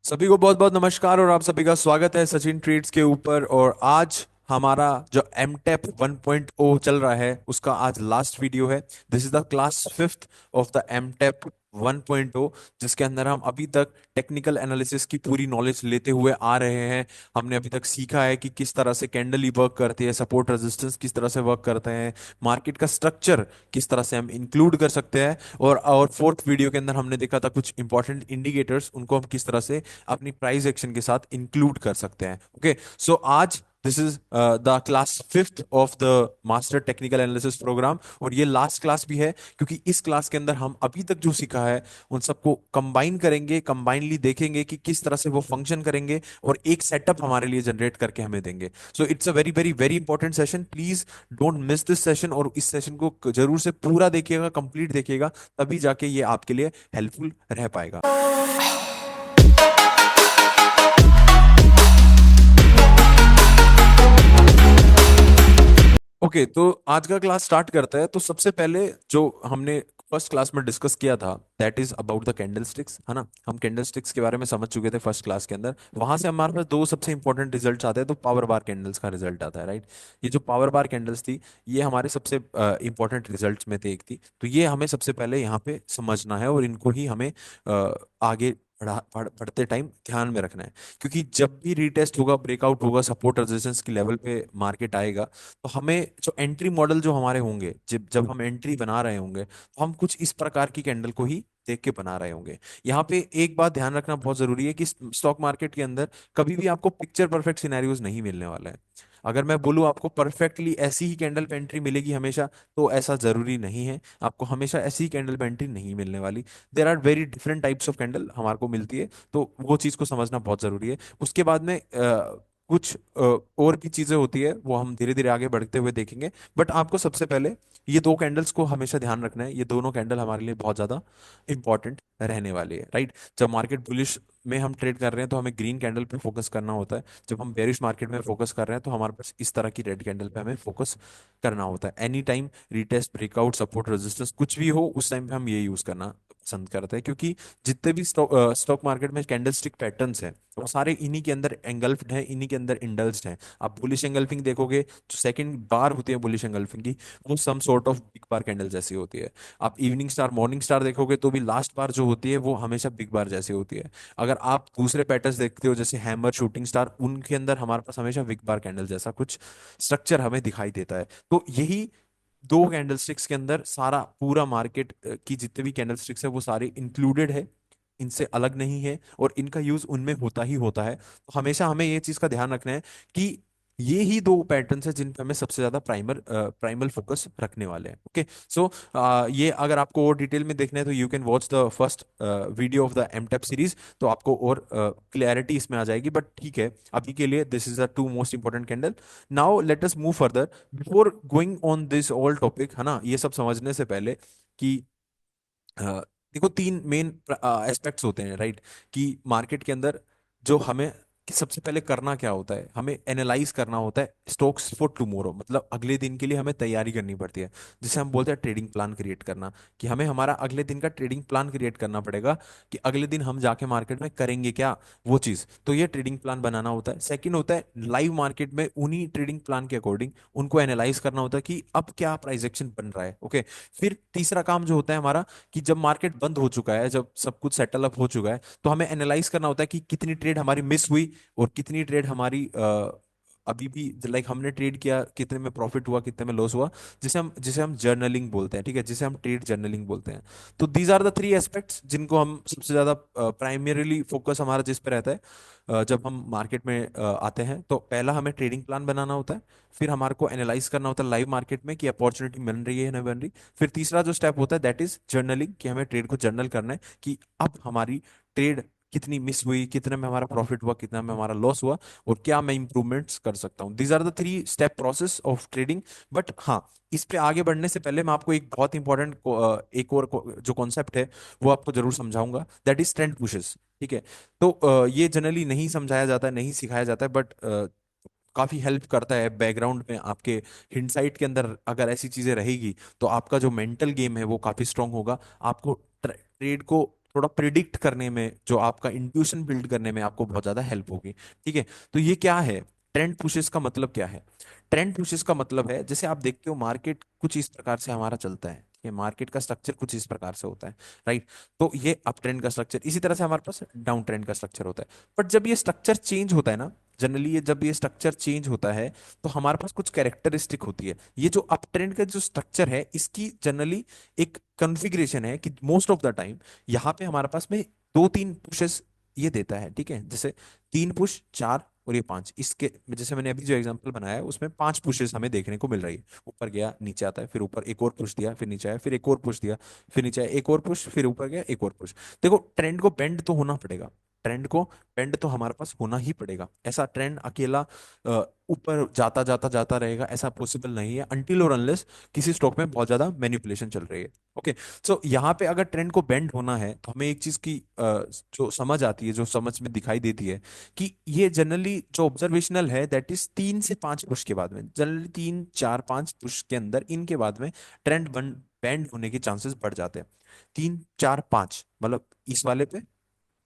सभी को बहुत बहुत नमस्कार और आप सभी का स्वागत है सचिन ट्रेड्स के ऊपर। और आज हमारा जो एम टेप 1.0 चल रहा है उसका आज लास्ट वीडियो है। This is the class fifth of the M TAP 1.0, जिसके अंदर हम अभी तक टेक्निकल एनालिसिस की पूरी नॉलेज लेते हुए आ रहे हैं। हमने अभी तक सीखा है कि किस तरह से कैंडल वर्क करती है, सपोर्ट रेजिस्टेंस किस तरह से वर्क करते हैं, मार्केट का स्ट्रक्चर किस तरह से हम इंक्लूड कर सकते हैं। और फोर्थ वीडियो के अंदर हमने देखा था कुछ इंपॉर्टेंट इंडिकेटर्स, उनको हम किस तरह से अपनी प्राइस एक्शन के साथ इंक्लूड कर सकते हैं। ओके, सो आज this is the class fifth of the master technical analysis program, और ये लास्ट क्लास भी है क्योंकि इस क्लास के अंदर हम अभी तक जो सीखा है उन सबको कंबाइन करेंगे, कंबाइनली देखेंगे कि किस तरह से वो फंक्शन करेंगे और एक सेटअप हमारे लिए जनरेट करके हमें देंगे। So it's a very very very important session. Please don't miss this session, और इस सेशन को जरूर से पूरा देखिएगा, कंप्लीट देखिएगा, तभी जाके ये आपके लिए हेल्पफुल रह पाएगा। ओके, तो आज का क्लास स्टार्ट करता है। तो सबसे पहले जो हमने फर्स्ट क्लास में डिस्कस किया था that is about the candle sticks, है ना। हम कैंडल स्टिक्स के बारे में समझ चुके थे फर्स्ट क्लास के अंदर। वहां से हमारे पास दो सबसे इंपॉर्टेंट रिजल्ट्स आते हैं। तो पावर बार कैंडल्स का रिजल्ट आता है, राइट। ये जो पावर बार कैंडल्स थी, ये हमारे सबसे इंपॉर्टेंट रिजल्ट्स में से एक थी। तो ये हमें सबसे पहले यहाँ पे समझना है और इनको ही हमें आगे पढ़ते टाइम ध्यान में रखना है। क्योंकि जब भी रीटेस्ट होगा, ब्रेकआउट होगा, सपोर्ट रेजिस्टेंस की लेवल पे मार्केट आएगा, तो हमें जो एंट्री मॉडल जो हमारे होंगे, जब जब हम एंट्री बना रहे होंगे, तो हम कुछ इस प्रकार की कैंडल को ही देख के बना रहे होंगे। यहाँ पे एक बात ध्यान रखना बहुत जरूरी है कि स्टॉक मार्केट के अंदर कभी भी आपको पिक्चर परफेक्ट सिनेरियोज नहीं मिलने वाला है। अगर मैं बोलूँ आपको परफेक्टली ऐसी ही कैंडल पे एंट्री मिलेगी हमेशा, तो ऐसा जरूरी नहीं है। आपको हमेशा ऐसी ही कैंडल पे एंट्री नहीं मिलने वाली। There are very different types of candle हमारे को मिलती है, तो वो चीज़ को समझना बहुत जरूरी है। उसके बाद में कुछ और भी चीजें होती है, वो हम धीरे धीरे आगे बढ़ते हुए देखेंगे। बट आपको सबसे पहले ये दो कैंडल्स को हमेशा ध्यान रखना है। ये दोनों कैंडल हमारे लिए बहुत ज्यादा इंपॉर्टेंट रहने वाली है, राइट। जब मार्केट बुलिश में हम ट्रेड कर रहे हैं तो हमें ग्रीन कैंडल पे फोकस करना होता है। जब हम बेरिश मार्केट में फोकस कर रहे हैं तो हमारे पास इस तरह की रेड कैंडल पे हमें फोकस करना होता है। Any time retest, breakout, support, resistance कुछ भी हो, उस टाइम पे हम ये यूज करना पसंद करते हैं। क्योंकि जितने भी स्टॉक मार्केट में कैंडलस्टिक पैटर्न्स हैं, वो सारे इन्हीं के अंदर एंगल्फ्ड हैं, इन्हीं के अंदर इंडल्ज्ड हैं। आप बुलिश एंगल्फिंग देखोगे, जो सेकंड बार होती है बुलिश एंगल्फिंग की, वो some sort of big bar candle जैसी होती है। आप इवनिंग स्टार, मॉर्निंग स्टार देखोगे तो भी लास्ट बार जो होती है वो हमेशा बिग बार जैसी होती है। अगर आप दूसरे पैटर्न्स देखते हो जैसे हैमर, शूटिंग स्टार, उनके अंदर हमारे पास हमेशा बिग बार कैंडल जैसा कुछ स्ट्रक्चर हमें दिखाई देता है। तो यही दो कैंडलस्टिक्स के अंदर सारा पूरा मार्केट की जितने भी कैंडलस्टिक्स है वो सारे इंक्लूडेड है, इनसे अलग नहीं है, और इनका यूज उनमें होता ही होता है। तो हमेशा हमें ये चीज का ध्यान रखना है कि ये ही दो पैटर्न्स है जिन पे हमें सबसे ज्यादा प्राइमल फोकस रखने वाले हैं। ओके, सो ये अगर आपको और डिटेल में देखना है तो you can watch the first video of the M TAP series, तो आपको और क्लैरिटी इसमें आ जाएगी। बट ठीक है, अभी के लिए this is the two most important candle. Now let us move further before going on this all topic, है ना। ये सब समझने से पहले कि अ, देखो, तीन मेन एस्पेक्ट्स होते हैं, राइट। कि मार्केट के अंदर जो हमें कि सबसे पहले करना क्या होता है, हमें एनालाइज करना होता है स्टॉक्स फॉर टुमारो, मतलब अगले दिन के लिए हमें तैयारी करनी पड़ती है, जिसे हम बोलते हैं ट्रेडिंग प्लान क्रिएट करना। कि हमें हमारा अगले दिन का ट्रेडिंग प्लान क्रिएट करना पड़ेगा कि अगले दिन हम जाके मार्केट में करेंगे क्या, वो चीज़। तो ये ट्रेडिंग प्लान बनाना होता है। सेकंड होता है लाइव मार्केट में उन्हीं ट्रेडिंग प्लान के अकॉर्डिंग उनको एनालाइज करना होता है कि अब क्या प्राइस एक्शन बन रहा है। ओके, फिर तीसरा काम जो होता है हमारा कि जब मार्केट बंद हो चुका है, जब सब कुछ सेटल अप हो चुका है, तो हमें एनालाइज करना होता है कि कितनी ट्रेड हमारी मिस हुई और कितनी ट्रेड हमारी अभी भी, लाइक हमने ट्रेड किया, कितने में प्रॉफिट हुआ, कितने में लॉस हुआ, जिसे हम जर्नलिंग बोलते हैं, ठीक है, जिसे हम ट्रेड जर्नलिंग बोलते हैं। तो these are the three aspects जिनको हम सबसे ज्यादा प्राइमरीली फोकस हमारा जिस पे रहता है जब हम मार्केट में आते हैं। तो पहला हमें ट्रेडिंग प्लान बनाना होता है, फिर हमारे को एनालाइज करना होता है लाइव मार्केट में कि अपॉर्चुनिटी बन रही है नहीं बन रही, फिर तीसरा जो स्टेप होता है दैट इज जर्नलिंग, कि हमें ट्रेड को जर्नल करना है कि अब हमारी ट्रेड कितनी मिस हुई, कितने में हमारा प्रॉफिट हुआ, कितना में हमारा लॉस हुआ, और क्या मैं इंप्रूवमेंट्स कर सकता हूँ। These are the three step process of trading. But हाँ, इस पे आगे बढ़ने से पहले मैं आपको एक बहुत इंपॉर्टेंट एक और जो कॉन्सेप्ट है वो आपको जरूर समझाऊंगा, दैट इज ट्रेंड पुशेस। ठीक है, तो ये जनरली नहीं समझाया जाता है, नहीं सिखाया जाता है, बट काफी हेल्प करता है बैकग्राउंड में आपके हिंडसाइट के अंदर। अगर ऐसी चीजें रहेगी तो आपका जो मेंटल गेम है वो काफी स्ट्रांग होगा। आपको ट्रेड को थोड़ा प्रिडिक्ट करने में, जो आपका इंट्यूशन बिल्ड करने में आपको बहुत ज्यादा हेल्प होगी। ठीक है, तो ये क्या है, ट्रेंड पुशेस का मतलब क्या है? ट्रेंड पुशेस का मतलब है, जैसे आप देखते हो मार्केट कुछ इस प्रकार से हमारा चलता है, ये मार्केट का स्ट्रक्चर कुछ इस प्रकार से होता है, राइट? तो ये अप ट्रेंड का स्ट्रक्चर, इसी तरह से हमारे पास डाउन ट्रेंड का स्ट्रक्चर होता है। बट जब ये स्ट्रक्चर चेंज होता है ना, जनरली ये जब ये स्ट्रक्चर चेंज होता है, तो हमारे पास कुछ कैरेक्टरिस्टिक होती है। ये जो अप ट्रेंड का जो स्ट्रक्चर है, इसकी जनरली एक कॉन्फ़िगरेशन है कि मोस्ट ऑफ द टाइम यहाँ पे हमारे पास में दो तीन पुशेस ये देता है। ठीक है, जैसे तीन पुश, चार और ये पांच, इसके जैसे मैंने अभी जो एग्जांपल बनाया है उसमें पांच पुशेस हमें देखने को मिल रही है। ऊपर गया, नीचे आता है, फिर ऊपर एक और पुश दिया, फिर नीचे आया, फिर एक और पुश दिया, फिर नीचे आया, एक और पुश, फिर ऊपर गया, एक और पुश। देखो, ट्रेंड को बेंड तो होना पड़ेगा, ट्रेंड को बेंड तो हमारे पास होना ही पड़ेगा। ऐसा ट्रेंड अकेला ऊपर जाता जाता जाता रहेगा, ऐसा पॉसिबल नहीं है, अनटिल और अनलेस किसी स्टॉक में बहुत ज्यादा मैनिपुलेशन चल रही है। ओके, सो यहाँ पे अगर ट्रेंड को बेंड होना है तो हमें एक चीज की जो समझ आती है, जो समझ में दिखाई देती है, कि ये जनरली जो ऑब्जर्वेशनल है, दैट इज तीन से पांच पुश के बाद में, जनरली तीन चार पांच पुश के अंदर, इनके बाद में ट्रेंड बेंड होने के चांसेस बढ़ जाते हैं। तीन चार पांच मतलब इस वाले पे,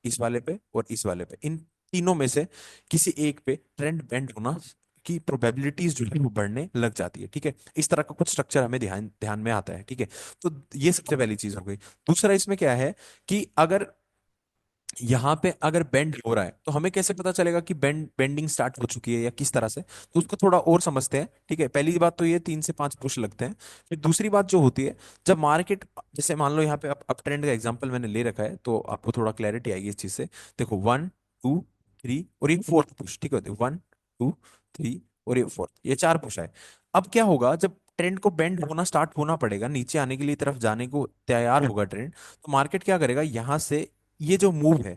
इस वाले पे और इस वाले पे, इन तीनों में से किसी एक पे ट्रेंड बेंड होना की प्रोबेबिलिटीज जो है वो बढ़ने लग जाती है। ठीक है, इस तरह का कुछ स्ट्रक्चर हमें ध्यान ध्यान में आता है। ठीक है, तो ये सबसे पहली चीज हो गई। दूसरा इसमें क्या है कि अगर यहाँ पे अगर बेंड हो रहा है, तो हमें कैसे पता चलेगा कि बेंडिंग स्टार्ट हो चुकी है या किस तरह से, तो उसको थोड़ा और समझते हैं। ठीक है, पहली बात तो ये तीन से पांच पुश लगते हैं। फिर दूसरी बात जो होती है, जब मार्केट, जैसे मान लो यहाँ पे अप ट्रेंड का एग्जांपल मैंने ले रखा है, तो आपको थोड़ा क्लैरिटी आएगी इस चीज से। देखो, वन टू थ्री और ये फोर्थ पुश। ठीक है, वन टू थ्री और ये फोर्थ, ये चार पुश है। अब क्या होगा, जब ट्रेंड को बेंड होना स्टार्ट होना पड़ेगा, नीचे आने के लिए तरफ जाने को तैयार होगा ट्रेंड, तो मार्केट क्या करेगा, यहां से ये जो मूव है,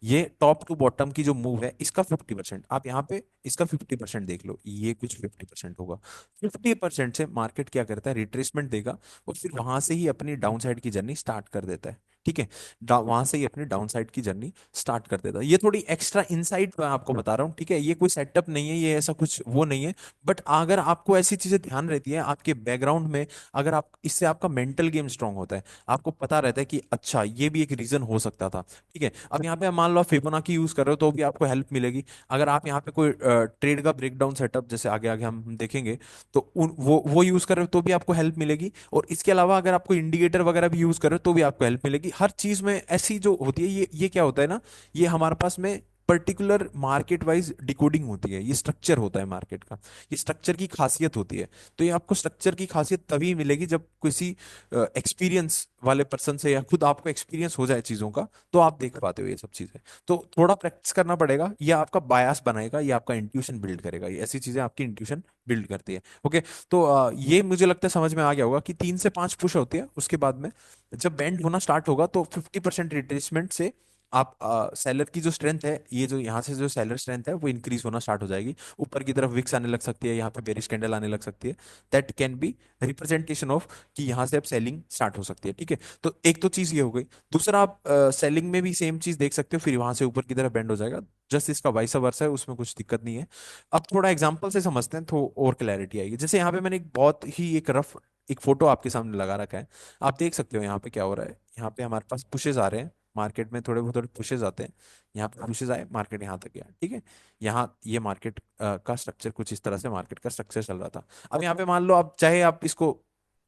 ये टॉप टू बॉटम की जो मूव है, इसका 50%, आप यहाँ पे इसका 50% देख लो, ये कुछ 50% होगा। 50% से मार्केट क्या करता है, रिट्रेसमेंट देगा और फिर वहां से ही अपनी डाउन साइड की जर्नी स्टार्ट कर देता है। ठीक है, वहां से ही अपनी डाउन साइड की जर्नी स्टार्ट कर देता है। ये थोड़ी एक्स्ट्रा इनसाइट मैं आपको बता रहा हूँ। ठीक है, ये कोई सेटअप नहीं है, ये ऐसा कुछ वो नहीं है। बट अगर आपको ऐसी चीजें ध्यान रहती है आपके बैकग्राउंड में, अगर आप इससे, आपका मेंटल गेम स्ट्रांग होता है, आपको पता रहता है कि अच्छा ये भी एक रीजन हो सकता था। ठीक है, अब यहाँ पे मान लो आप फिबोनाची यूज कर रहे हो तो भी आपको हेल्प मिलेगी। अगर आप यहाँ पे कोई ट्रेड का ब्रेकडाउन सेटअप, जैसे आगे आगे हम देखेंगे, तो वो यूज कर रहे हो तो भी आपको हेल्प मिलेगी। और इसके अलावा अगर आपको इंडिकेटर वगैरह भी यूज कर रहे हो तो भी आपको हेल्प मिलेगी। हर चीज में ऐसी जो होती है, ये क्या होता है ना, ये हमारे पास में पर्टिकुलर मार्केट वाइज डिकोडिंग होती है, ये स्ट्रक्चर होता है मार्केट का, ये स्ट्रक्चर की खासियत होती है। तो ये आपको स्ट्रक्चर की खासियत तभी मिलेगी जब किसी एक्सपीरियंस वाले पर्सन से, या खुद आपको एक्सपीरियंस हो जाए चीजों का, तो आप देख पाते हो ये सब चीजें। तो थोड़ा प्रैक्टिस करना पड़ेगा, ये आपका बायास बनाएगा, ये आपका इंट्यूशन बिल्ड करेगा, ये ऐसी चीजें आपकी इंट्यूशन बिल्ड करती है। ओके, तो ये मुझे लगता है समझ में आ गया होगा कि तीन से पांच पुश होती है, उसके बाद में जब बैंड होना स्टार्ट होगा तो 50% रिट्रेसमेंट से आप सेलर की जो स्ट्रेंथ है, ये जो यहाँ से जो सेलर स्ट्रेंथ है वो इंक्रीज होना स्टार्ट हो जाएगी। ऊपर की तरफ विक्स आने लग सकती है, यहाँ पे बेरिश कैंडल आने लग सकती है। That can be representation of कि यहाँ से अब सेलिंग स्टार्ट हो सकती है। ठीक है, तो एक तो चीज ये हो गई। दूसरा, आप सेलिंग में भी सेम चीज देख सकते हो, फिर वहां से ऊपर की तरफ बेंड हो जाएगा। जस्ट इसका वाइस वर्सा है, उसमें कुछ दिक्कत नहीं है। अब थोड़ा एग्जांपल से समझते हैं तो और क्लैरिटी आएगी। जैसे यहाँ पे मैंने एक बहुत ही एक रफ एक फोटो आपके सामने लगा रखा है, आप देख सकते हो यहाँ पे क्या हो रहा है। यहाँ पे हमारे पास पुशेस आ रहे हैं, मार्केट में थोड़े बहुत पुशेस आते हैं। यहाँ पे पुशेस आए, मार्केट यहाँ तक गया। ठीक है, यहाँ ये मार्केट का स्ट्रक्चर कुछ इस तरह से मार्केट का स्ट्रक्चर चल रहा था। अब यहाँ पे मान लो, आप चाहे आप इसको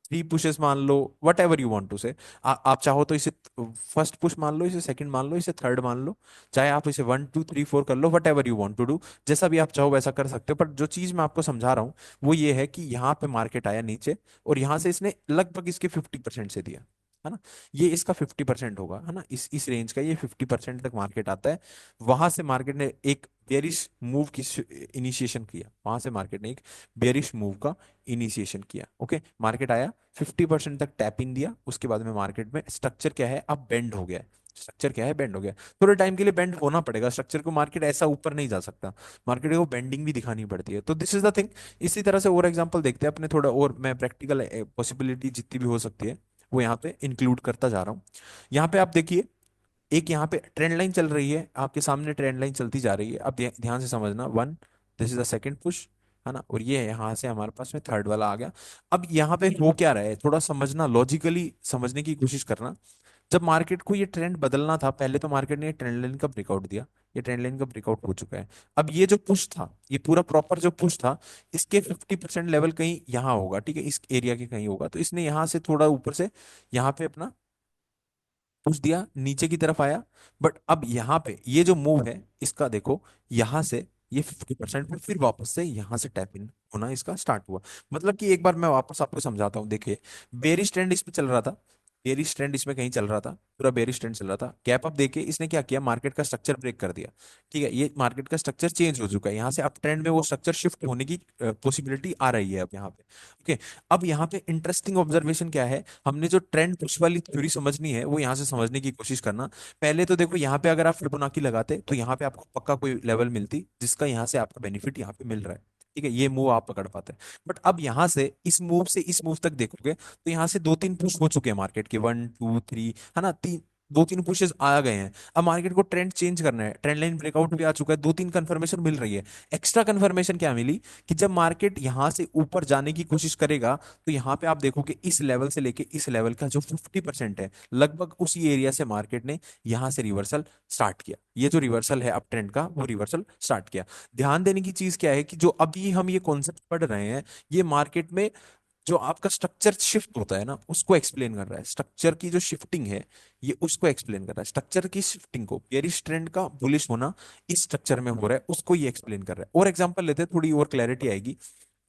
थ्री पुशेस मान लो, whatever you want to say, आप चाहो तो इसे फर्स्ट पुश मान लो, इसे सेकंड मान लो, इसे थर्ड मान लो, चाहे आप इसे वन टू थ्री फोर कर लो, whatever you want to do, जैसा भी आप चाहो वैसा कर सकते हो। पर जो चीज मैं आपको समझा रहा हूँ वो ये है कि यहाँ पे मार्केट आया नीचे, और यहाँ से इसने लगभग इसके 50% से दिया, है ना, ये इसका 50% होगा, है ना, इस रेंज का ये 50% तक मार्केट आता है। वहां से मार्केट ने एक बेरिश मूव की इनिशिएशन किया, वहां से मार्केट ने एक बेरिश मूव का इनिशिएशन किया। ओके, मार्केट आया, 50% तक टैपिंग दिया, उसके बाद में मार्केट में स्ट्रक्चर क्या है, अब बेंड हो गया। स्ट्रक्चर क्या है, बेंड हो गया। थोड़े टाइम के लिए बेंड होना पड़ेगा स्ट्रक्चर को, मार्केट ऐसा ऊपर नहीं जा सकता, मार्केट को बेंडिंग भी दिखानी पड़ती है। तो दिस इज द थिंग। इसी तरह से और एग्जांपल देखते हैं अपने, थोड़ा और मैं प्रैक्टिकल पॉसिबिलिटी जितनी भी हो सकती है वो यहाँ पे इंक्लूड करता जा रहा हूँ। यहाँ पे आप देखिए, एक यहाँ पे ट्रेंड लाइन चल रही है, आपके सामने ट्रेंड लाइन चलती जा रही है। अब ध्यान से समझना, one, this is the second push, है ना, और ये यहाँ से हमारे पास में थर्ड वाला आ गया। अब यहाँ पे हो क्या रहा है, थोड़ा समझना, लॉजिकली समझने की कोशिश करना। जब मार्केट को ये ट्रेंड बदलना था, पहले तो मार्केट ने ट्रेंड लाइन का ब्रेकआउट दिया, ये ट्रेंड लाइन का ब्रेकआउट हो चुका है। अब ये जो पुश था, ये पूरा प्रॉपर जो पुश था, इसके 50% लेवल कहीं यहाँ होगा, ठीक है, इस एरिया के कहीं होगा, तो इसने यहाँ से थोड़ा ऊपर से यहाँ पे अपना पुश दिया, नीचे की तरफ आया। बट अब यहाँ पे ये जो मूव है इसका देखो, यहाँ से ये 50% पे फिर वापस से यहाँ से टैप इन होना इसका स्टार्ट हुआ। मतलब कि एक बार मैं वापस आपको समझाता हूँ, देखिए बेरिश ट्रेंड इसमें चल रहा था, बेरिश ट्रेंड इसमें कहीं चल रहा था, पूरा बेरिश ट्रेंड चल रहा था, गैप अप देके इसने क्या किया, मार्केट का स्ट्रक्चर ब्रेक कर दिया। ठीक है, ये मार्केट का स्ट्रक्चर चेंज हो चुका है, यहाँ से अप ट्रेंड में वो स्ट्रक्चर शिफ्ट होने की पॉसिबिलिटी आ रही है अब यहाँ पे। ओके, अब यहाँ पे इंटरेस्टिंग ऑब्जर्वेशन क्या है, हमने जो ट्रेंड पुश वाली थ्योरी समझनी है वो यहाँ से समझने की कोशिश करना। पहले तो देखो यहाँ पे अगर आप फिबोनाची लगाते तो यहाँ पे आपको पक्का कोई लेवल मिलती जिसका यहाँ से आपका बेनिफिट यहाँ पे मिल रहा है। ठीक है, ये मूव आप पकड़ पाते हैं। बट अब यहाँ से इस मूव तक देखोगे तो यहाँ से दो तीन पुश हो चुके हैं मार्केट के, 1 2 3, है ना, तीन, दो तीन पुशेस आ गए हैं। अब मार्केट को ट्रेंड चेंज करना है, ट्रेंड लाइन ब्रेकआउट भी आ चुका है, दो तीन कंफर्मेशन मिल रही है। एक्स्ट्रा कंफर्मेशन क्या मिली, कि जब मार्केट यहाँ से ऊपर जाने की कोशिश करेगा तो यहाँ पे आप देखोगे इस लेवल से लेके इस लेवल का जो 50% है, लगभग उसी एरिया से मार्केट ने यहाँ से रिवर्सल स्टार्ट किया। ये जो रिवर्सल है अप ट्रेंड का, वो रिवर्सल स्टार्ट किया। ध्यान देने की चीज क्या है कि जो अभी हम ये कॉन्सेप्ट पढ़ रहे हैं, ये मार्केट में जो आपका स्ट्रक्चर शिफ्ट होता है ना उसको एक्सप्लेन कर रहा है, स्ट्रक्चर की जो शिफ्टिंग है ये उसको एक्सप्लेन कर रहा है, स्ट्रक्चर की शिफ्टिंग को, बेरिश ट्रेंड का बुलिश होना इस स्ट्रक्चर में हो रहा है उसको ये एक्सप्लेन कर रहा है। और एग्जांपल लेते हैं, थोड़ी और क्लैरिटी आएगी,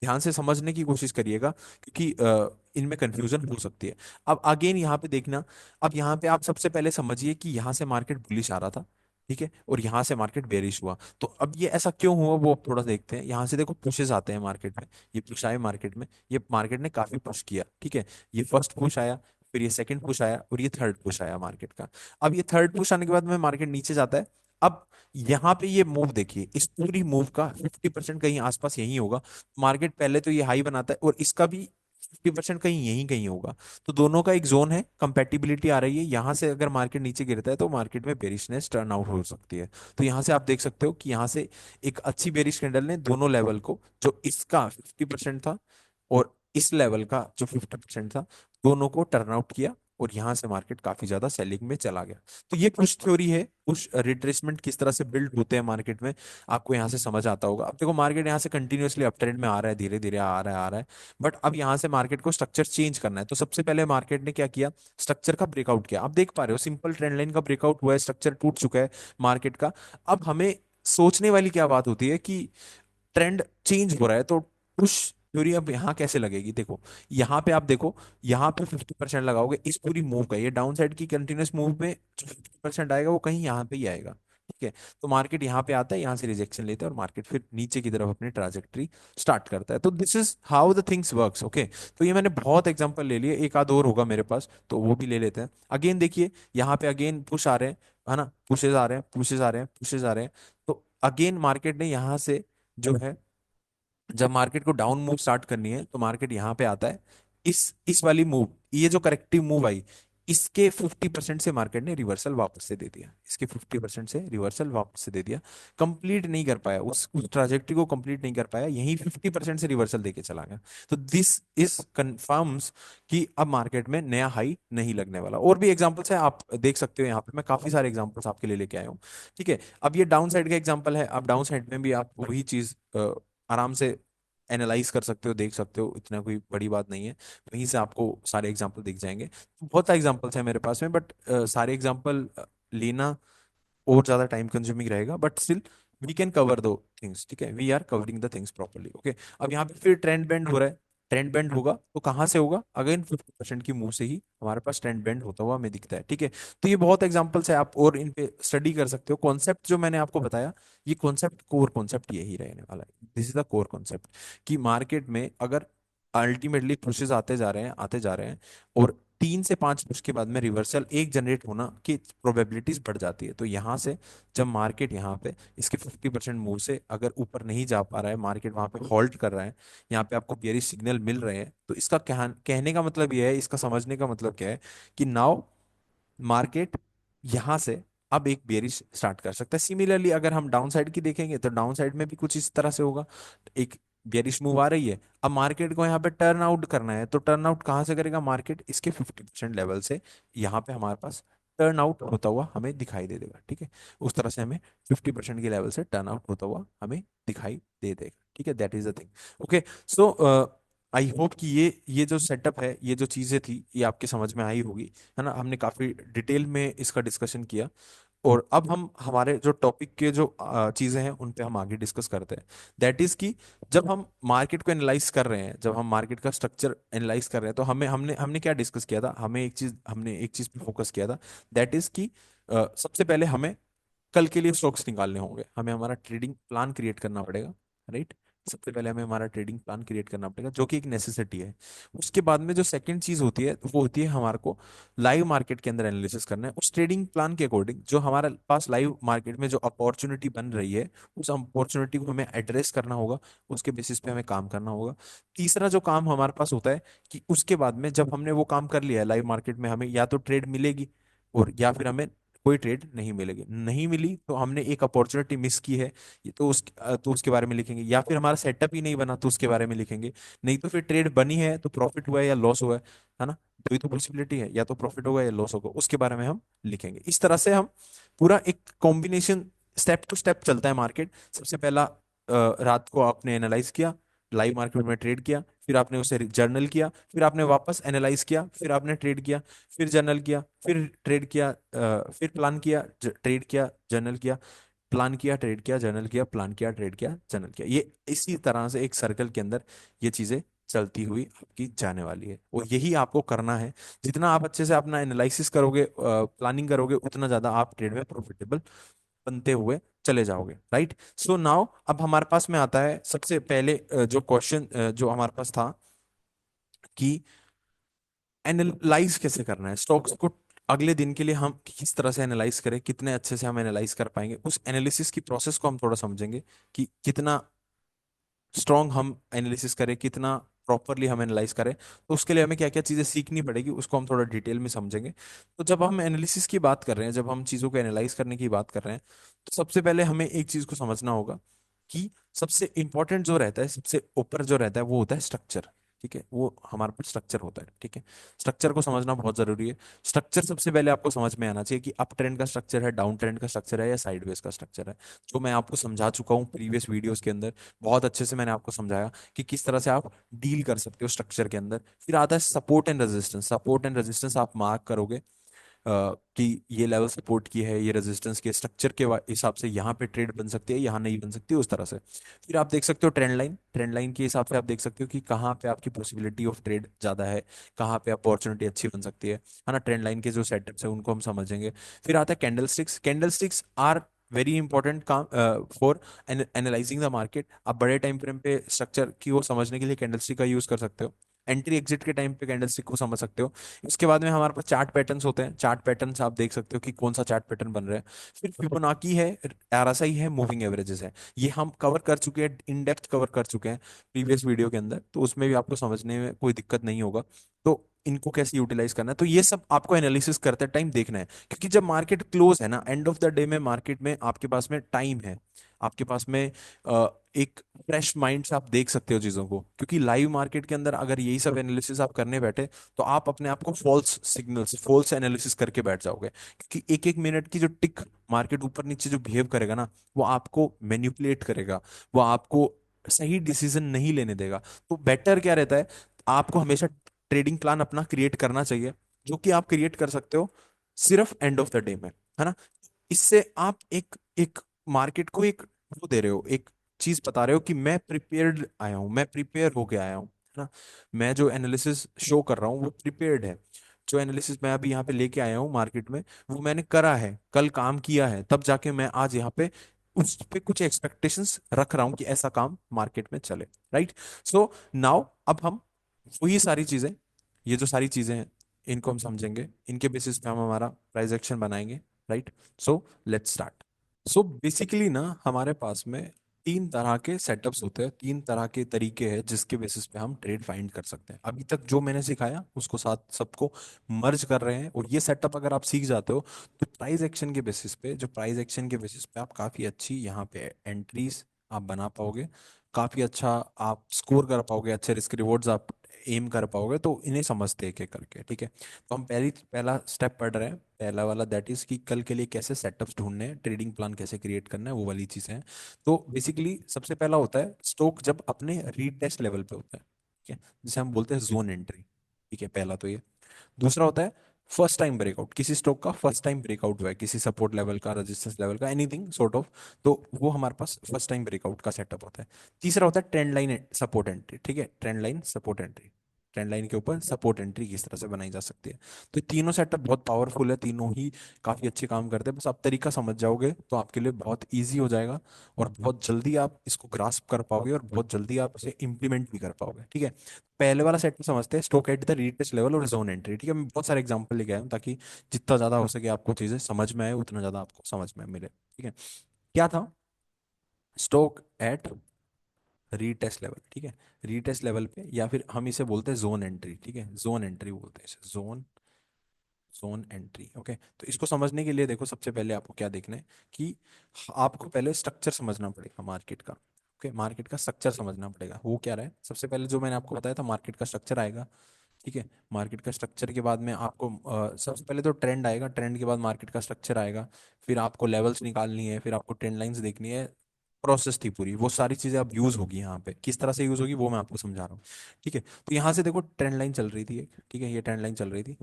ध्यान से समझने की कोशिश करिएगा, क्योंकि इनमें कंफ्यूजन हो सकती है। अब अगेन यहाँ पे देखना, अब यहाँ पे आप सबसे पहले समझिए कि यहाँ से मार्केट बुलिश आ रहा था, ठीक है, और यहाँ से मार्केट बेरिश हुआ। तो अब ये ऐसा क्यों हुआ वो अब थोड़ा देखते हैं। यहाँ से देखो पुशेस आते हैं मार्केट में, ये पुश आए मार्केट में, ये मार्केट ने काफी पुश किया, ठीक है, ये फर्स्ट पुश आया, फिर ये सेकंड पुश आया, और ये थर्ड पुश आया मार्केट का। अब ये थर्ड पुश आने के बाद में मार्केट नीचे जाता है। अब यहाँ पे ये मूव देखिए, इस पूरी मूव का 50% कहीं आसपास यही होगा। मार्केट पहले तो ये हाई बनाता है और इसका भी 50% कहीं यहीं कहीं होगा। तो दोनों का एक जोन है, कंपैटिबिलिटी आ रही है, यहाँ से अगर मार्केट नीचे गिरता है तो मार्केट में बेरिशनेस टर्न आउट हो सकती है। तो यहाँ से आप देख सकते हो कि यहाँ से एक अच्छी बेरिश कैंडल ने दोनों लेवल को, जो इसका 50% था और इस लेवल का जो 50% था, दोनों को टर्न आउट किया, और यहाँ से मार्केट काफी ज्यादा सेलिंग में चला गया। तो ये पुश थ्योरी है, पुश रिट्रेसमेंट किस तरह से बिल्ड होते हैं मार्केट में, आपको यहाँ से समझ आता होगा। अब देखो मार्केट यहाँ से कंटिन्यूअसली अप ट्रेंड में आ रहा है, धीरे धीरे आ रहा है आ रहा है। बट अब यहाँ से मार्केट को स्ट्रक्चर चेंज करना है, तो सबसे पहले मार्केट ने क्या किया, स्ट्रक्चर का ब्रेकआउट किया। आप देख पा रहे हो सिंपल ट्रेंड लाइन का ब्रेकआउट हुआ है, स्ट्रक्चर टूट चुका है मार्केट का। अब हमें सोचने वाली क्या बात होती है कि ट्रेंड चेंज हो रहा है, तो पुश थ्योरी अब यहाँ कैसे लगेगी। देखो यहाँ पे आप देखो, यहाँ पे 50% लगाओगे इस पूरी मूव का, ये डाउन साइड की कंटिन्यूस मूव में जो 50% आएगा वो कहीं यहाँ पे ही आएगा। ठीक है, तो मार्केट यहाँ पे आता है, यहाँ से रिजेक्शन लेता है, और मार्केट फिर नीचे की तरफ अपनी ट्राजेक्टरी स्टार्ट करता है। तो this is how the things works. Okay, तो ये मैंने बहुत एग्जांपल ले लिए, एक आध और होगा मेरे पास तो वो भी ले लेते हैं। अगेन देखिए यहाँ पे अगेन पुश आ रहे हैं, है ना, पुशेज आ रहे हैं, पुशेज आ रहे हैं, पुशेज आ रहे हैं। तो अगेन मार्केट ने यहाँ से जो है, जब मार्केट को डाउन मूव स्टार्ट करनी है तो मार्केट यहाँ पे आता है, इस वाली मूव, ये जो करेक्टिव मूव आई, इसके 50% से मार्केट ने रिवर्सल वापस से दे दिया, इसके 50% से रिवर्सल वापस से दे दिया, कंप्लीट नहीं कर पाया, उस ट्राजेक्टरी को कंप्लीट नहीं कर पाया, यही 50% से रिवर्सल देके चला गया। तो दिस इज कंफर्म्स कि अब मार्केट में नया हाई नहीं लगने वाला। और भी एग्जांपल्स है, आप देख सकते हो यहाँ पे, मैं काफी सारे एग्जांपल्स आपके लिए लेके आया हूँ। ठीक है, अब ये डाउन साइड का एग्जांपल है, अब डाउन साइड में भी आप वही चीज आराम से एनालाइज कर सकते हो, देख सकते हो, इतना कोई बड़ी बात नहीं है। वहीं से आपको सारे एग्जांपल दिख जाएंगे। तो बहुत सारे एग्जांपल्स हैं मेरे पास में, बट सारे एग्जांपल लेना और ज्यादा टाइम कंज्यूमिंग रहेगा, but still we can cover दो थिंग्स। ठीक है, we are covering the things properly. Okay, अब यहाँ पे फिर ट्रेंड बेंड हो रहा है, ट्रेंड बेंड होगा तो कहाँ से होगा, अगेन 50% की मूव से ही हमारे पास ट्रेंड बेंड होता हुआ हमें दिखता है। ठीक है, तो ये बहुत एग्जांपल्स है, आप और इन पे स्टडी कर सकते हो। कॉन्सेप्ट जो मैंने आपको बताया, ये कॉन्सेप्ट, कोर कॉन्सेप्ट यही रहने वाला है, this is the core concept, कि मार्केट में अगर अल्टीमेटली पुशेस आते जा रहे हैं, आते जा रहे हैं, और 3 से 5 पुश के बाद में रिवर्सल एक जनरेट होना की प्रोबेबिलिटीज बढ़ जाती है। तो यहाँ से जब मार्केट यहाँ पे इसके 50% मूव से अगर ऊपर नहीं जा पा रहा है, मार्केट वहां पे हॉल्ट कर रहा है, यहाँ पे आपको बेयरिश सिग्नल मिल रहे हैं, तो इसका कहने का मतलब यह है, इसका समझने का मतलब क्या है, कि नाउ मार्केट यहाँ से अब एक बेरिश स्टार्ट कर सकता है। सिमिलरली अगर हम डाउन साइड की देखेंगे तो डाउन साइड में भी कुछ इस तरह से होगा, एक बेरिश मूव आ रही है, अब मार्केट को यहाँ पे टर्न आउट करना है, तो टर्न आउट कहाँ से करेगा मार्केट, इसके 50% लेवल से यहाँ पे हमारे पास टर्न आउट होता हुआ हमें दिखाई दे देगा, ठीक है। उस तरह से हमें 50% के लेवल से टर्न आउट होता हुआ हमें दिखाई दे देगा, ठीक है। That is the thing. Okay, so I hope कि ये जो सेटअप है, ये जो चीजें थी, ये आपके समझ में आई होगी, है ना। हमने काफी डिटेल में इसका डिस्कशन किया, और अब हम हमारे जो टॉपिक के जो चीजें हैं उन पे हम आगे डिस्कस करते हैं। दैट इज कि जब हम मार्केट को एनालाइज कर रहे हैं, जब हम मार्केट का स्ट्रक्चर एनालाइज कर रहे हैं, तो हमें हमने हमने क्या डिस्कस किया था, हमने एक चीज पे फोकस किया था। दैट इज कि सबसे पहले हमें कल के लिए स्टॉक्स निकालने होंगे, हमें हमारा ट्रेडिंग प्लान क्रिएट करना पड़ेगा, राइट। सबसे पहले हमें हमारा ट्रेडिंग प्लान क्रिएट करना पड़ेगा, जो कि एक नेसेसिटी है। उसके बाद में जो सेकंड चीज होती है वो होती है हमारे को लाइव मार्केट के अंदर एनालिसिस करना है, उस ट्रेडिंग प्लान के अकॉर्डिंग जो हमारे पास लाइव मार्केट में जो अपॉर्चुनिटी बन रही है, उस अपॉर्चुनिटी को हमें एड्रेस करना होगा, उसके बेसिस पे हमें काम करना होगा। तीसरा जो काम हमारे पास होता है कि उसके बाद में जब हमने वो काम कर लिया है लाइव मार्केट में, हमें या तो ट्रेड मिलेगी, और या फिर हमें कोई ट्रेड नहीं मिलेगी। नहीं मिली तो हमने एक अपॉर्चुनिटी मिस की है, ये तो उसके बारे में लिखेंगे, या फिर हमारा सेटअप ही नहीं बना तो उसके बारे में लिखेंगे। नहीं तो फिर ट्रेड बनी है तो प्रॉफिट हुआ है या लॉस हुआ है ना। दो ही तो पॉसिबिलिटी है, या तो प्रॉफिट होगा या लॉस होगा, उसके बारे में हम लिखेंगे। इस तरह से हम पूरा एक कॉम्बिनेशन, स्टेप टू स्टेप चलता है मार्केट। सबसे पहला रात को आपने एनालाइज किया, लाइव मार्केट में ट्रेड किया, फिर आपने उसे जर्नल किया, फिर आपने वापस एनालाइज किया, फिर आपने ट्रेड किया, फिर जर्नल किया, फिर ट्रेड किया, फिर प्लान किया, ट्रेड किया, जर्नल किया, प्लान किया, ट्रेड किया, जर्नल किया, प्लान किया, ट्रेड किया, जर्नल किया। ये इसी तरह से एक सर्कल के अंदर ये चीजें चलती हुई आपकी जाने वाली है, और यही आपको करना है। जितना आप अच्छे से अपना एनालिसिस करोगे, प्लानिंग करोगे, उतना ज्यादा आप ट्रेड में प्रॉफिटेबल बनते हुए चले जाओगे, राइट। सो नाउ अब हमारे पास में आता है सबसे पहले जो क्वेश्चन जो हमारे पास था कि एनालाइज कैसे करना है स्टॉक्स को, अगले दिन के लिए हम किस तरह से एनालाइज करें, कितने अच्छे से हम एनालाइज कर पाएंगे, उस एनालिसिस की प्रोसेस को हम थोड़ा समझेंगे कि कितना स्ट्रॉन्ग हम एनालिसिस करें, कितना प्रॉपरली हम एनालाइज करें। तो उसके लिए हमें क्या क्या चीजें सीखनी पड़ेगी, उसको हम थोड़ा डिटेल में समझेंगे। तो जब हम एनालिसिस की बात कर रहे हैं, जब हम चीजों को एनालाइज करने की बात कर रहे हैं, तो सबसे पहले हमें एक चीज को समझना होगा कि सबसे इंपॉर्टेंट जो रहता है, सबसे ऊपर जो रहता है, वो होता है स्ट्रक्चर, ठीक है। वो हमारे पास स्ट्रक्चर होता है, ठीक है। स्ट्रक्चर को समझना बहुत जरूरी है। स्ट्रक्चर सबसे पहले आपको समझ में आना चाहिए कि अप ट्रेंड का स्ट्रक्चर है, डाउन ट्रेंड का स्ट्रक्चर है, या साइडवेज का स्ट्रक्चर है, जो मैं आपको समझा चुका हूँ प्रीवियस वीडियोस के अंदर। बहुत अच्छे से मैंने आपको समझाया कि किस तरह से आप डील कर सकते हो स्ट्रक्चर के अंदर। फिर आता है support and resistance. Support and resistance आप मार्क करोगे कि ये लेवल सपोर्ट की है, ये रेजिस्टेंस के स्ट्रक्चर के हिसाब से यहाँ पे ट्रेड बन सकती है, यहाँ नहीं बन सकती, उस तरह से। फिर आप देख सकते हो ट्रेंड लाइन, ट्रेंड लाइन के हिसाब से आप देख सकते हो कि कहाँ पे आपकी पॉसिबिलिटी ऑफ ट्रेड ज्यादा है, कहाँ पे अपॉर्चुनिटी अच्छी बन सकती है ना। ट्रेंड लाइन के जो सेटअप्स है उनको हम समझेंगे। फिर आता है candlesticks. Candlesticks are very important काम फॉर एनालाइजिंग द मार्केट। आप बड़े टाइम फ्रेम पे स्ट्रक्चर की वो समझने के लिए कैंडल स्टिक का यूज कर सकते हो। एंट्री एग्जिट के टाइम पे कैंडल स्टिक को समझ सकते हो। उसके बाद में हमारे पास चार्ट पैटर्न्स होते हैं। चार्ट पैटर्न्स आप देख सकते हो कि कौन सा चार्ट पैटर्न बन रहा है। फिर फिबोनाची है, आरएसआई है, मूविंग एवरेजेस है। ये हम कवर कर चुके हैं, इन डेप्थ कवर कर चुके हैं प्रीवियस वीडियो के अंदर, तो उसमें भी आपको समझने में कोई दिक्कत नहीं होगा। तो इनको कैसे यूटिलाइज करना है, तो ये सब आपको एनालिसिस करते टाइम देखना है। क्योंकि जब मार्केट क्लोज है ना, एंड ऑफ द डे में मार्केट में आपके पास में टाइम है, आपके पास में एक फ्रेश माइंड से आप देख सकते हो चीजों को। क्योंकि लाइव मार्केट के अंदर अगर यही सब एनालिसिस आप करने बैठे, तो आप अपने आप को फॉल्स सिग्नल्स, फॉल्स एनालिसिस करके बैठ जाओगे। क्योंकि एक एक मिनट की जो टिक मार्केट ऊपर नीचे जो बिहेव करेगा ना, वो आपको मैनिपुलेट करेगा, वो आपको सही डिसीजन नहीं लेने देगा। तो बेटर क्या रहता है, आपको हमेशा ट्रेडिंग प्लान अपना क्रिएट करना चाहिए, जो कि आप क्रिएट कर सकते हो सिर्फ एंड ऑफ द डे में, है ना। इससे आप एक एक मार्केट को एक वो दे रहे हो, एक चीज बता रहे हो कि मैं प्रिपेयर्ड आया हूं, मैं प्रिपेयर होके आया हूं, है ना। मैं जो एनालिसिस शो कर रहा हूँ वो प्रिपेयर्ड है। जो एनालिसिस मैं अभी यहाँ पे लेके आया हूँ मार्केट में, वो मैंने करा है, कल काम किया है, तब जाके मैं आज यहाँ पे उस पे कुछ एक्सपेक्टेशंस रख रहा हूँ कि ऐसा काम मार्केट में चले, राइट। सो नाउ अब हम वही सारी चीजें, ये जो सारी चीजें हैं, इनको हम समझेंगे, इनके बेसिस पे हम हमारा प्राइस एक्शन बनाएंगे, right. So let's start. So basically ना हमारे पास में तीन तरह के सेटअप्स होते हैं, तीन तरह के तरीके हैं जिसके बेसिस पे हम ट्रेड फाइंड कर सकते हैं। अभी तक जो मैंने सिखाया उसको साथ सबको मर्ज कर रहे हैं, और ये सेटअप अगर आप सीख जाते हो, तो प्राइस एक्शन के बेसिस पे, जो प्राइस एक्शन के बेसिस पे आप काफी अच्छी यहाँ पे एंट्रीज आप बना पाओगे, काफी अच्छा आप स्कोर कर पाओगे, अच्छे रिस्क रिवॉर्ड्स आप एम कर पाओगे, तो इन्हें समझते हैं एक एक करके, ठीक है। तो हम पहला स्टेप पढ़ रहे हैं, पहला वाला, दैट इज कि कल के लिए कैसे सेटअप्स ढूंढने हैं, ट्रेडिंग प्लान कैसे क्रिएट करना है, वो वाली चीजें हैं। तो बेसिकली सबसे पहला होता है स्टॉक जब अपने रीटेस्ट लेवल पे होता है, ठीक है, जिसे हम बोलते हैं जोन एंट्री, ठीक है, पहला तो ये। दूसरा होता है फर्स्ट टाइम ब्रेकआउट, किसी स्टॉक का फर्स्ट टाइम ब्रेकआउट हुआ है, किसी सपोर्ट लेवल का, रेजिस्टेंस लेवल का, एनीथिंग सॉर्ट ऑफ, तो वो हमारे पास फर्स्ट टाइम ब्रेकआउट का सेटअप होता है। तीसरा होता है ट्रेंड लाइन सपोर्ट एंट्री, ठीक है, trend line support entry, trend line के ऊपर सपोर्ट एंट्री किस तरह से बनाई जा सकती है। तो ये तीनों सेटअप बहुत पावरफुल है, तीनों ही काफी अच्छे काम करते हैं, बस आप तरीका समझ जाओगे तो आपके लिए बहुत ईजी हो जाएगा, और बहुत जल्दी आप इसको ग्रास्प कर पाओगे, और बहुत जल्दी आप इसे इंप्लीमेंट भी कर पाओगे, ठीक है। पहले वाला सेट में समझते हैं stock at the retest level और जोन एंट्री, ठीक है। मैं बहुत सारे एग्जांपल लेके आया हूँ ताकि जितना ज्यादा हो सके आपको चीजें समझ में आए, उतना ज्यादा आपको समझ में मिले, ठीक है। क्या था स्टॉक एट रीटेस्ट लेवल, ठीक है, रीटेस्ट लेवल पे, या फिर हम इसे बोलते हैं जोन एंट्री, ठीक है, जोन एंट्री बोलते हैं इसे, जोन जोन एंट्री, ओके। तो इसको समझने के लिए देखो, सबसे पहले आपको क्या देखना है कि आपको पहले स्ट्रक्चर समझना पड़ेगा मार्केट का, ओके, मार्केट का स्ट्रक्चर समझना पड़ेगा। वो क्या रहा है, सबसे पहले जो मैंने आपको बताया था, मार्केट का स्ट्रक्चर आएगा, ठीक है। मार्केट का स्ट्रक्चर के बाद में आपको सबसे पहले तो ट्रेंड आएगा, ट्रेंड के बाद मार्केट का स्ट्रक्चर आएगा, फिर आपको लेवल्स निकालनी है, फिर आपको ट्रेंड लाइंस देखनी है, प्रोसेस थी पूरी, वो सारी चीजें अब यूज होगी यहाँ पे, किस तरह से यूज होगी वो मैं आपको समझा रहा हूँ, ठीक है। तो यहाँ से देखो ट्रेंड लाइन चल रही थी एक, ठीक है, ये ट्रेंड लाइन चल रही थी,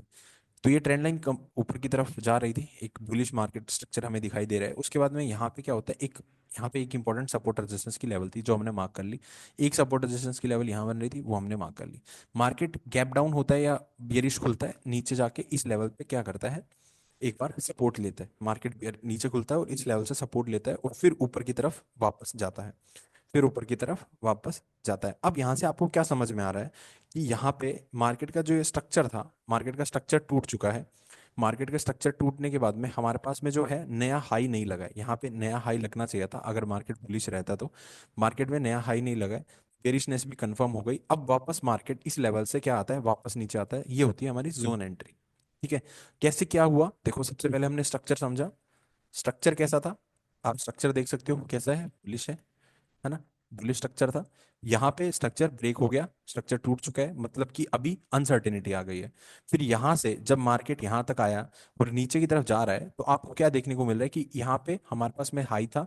तो ये ट्रेंड लाइन कम ऊपर की तरफ जा रही थी, एक बुलिश मार्केट स्ट्रक्चर हमें दिखाई दे रहा है। उसके बाद में यहाँ पे क्या होता है, एक यहाँ पे एक इंपॉर्टेंट सपोर्ट रेजिस्टेंस की लेवल थी जो हमने मार्क कर ली, एक सपोर्ट रेजिस्टेंस की लेवल यहाँ बन रही थी, वो हमने मार्क कर ली। मार्केट गैप डाउन होता है या बेरिश खुलता है, नीचे जाके इस लेवल पे क्या करता है, एक बार सपोर्ट लेता है, मार्केट नीचे खुलता है और इस लेवल से सपोर्ट लेता है, और फिर ऊपर की तरफ वापस जाता है, फिर ऊपर की तरफ वापस जाता है। अब यहाँ से आपको क्या समझ में आ रहा है कि यहाँ पे मार्केट का जो ये स्ट्रक्चर था, मार्केट का स्ट्रक्चर टूट चुका है। मार्केट का स्ट्रक्चर टूटने के बाद में हमारे पास में जो है नया हाई नहीं लगा है, यहाँ पे नया हाई लगना चाहिए था अगर मार्केट बुलिश रहता तो, मार्केट में नया हाई नहीं लगा है, बेरिशनेस भी कंफर्म हो गई। अब वापस मार्केट इस लेवल से क्या आता है, वापस नीचे आता है, ये होती है हमारी जोन एंट्री, ठीक है। कैसे क्या हुआ, देखो सबसे पहले हमने स्ट्रक्चर समझा, स्ट्रक्चर कैसा था, आप स्ट्रक्चर देख सकते हो कैसा है, बुलिश है ना, बुलिश स्ट्रक्चर था। यहाँ पे स्ट्रक्चर ब्रेक हो गया, स्ट्रक्चर टूट चुका है, मतलब कि अभी अनसर्टेनिटी आ गई है। फिर यहाँ से जब मार्केट यहाँ तक आया और नीचे की तरफ जा रहा है, तो आपको क्या देखने को मिल रहा है कि यहाँ पे हमारे पास में हाई था,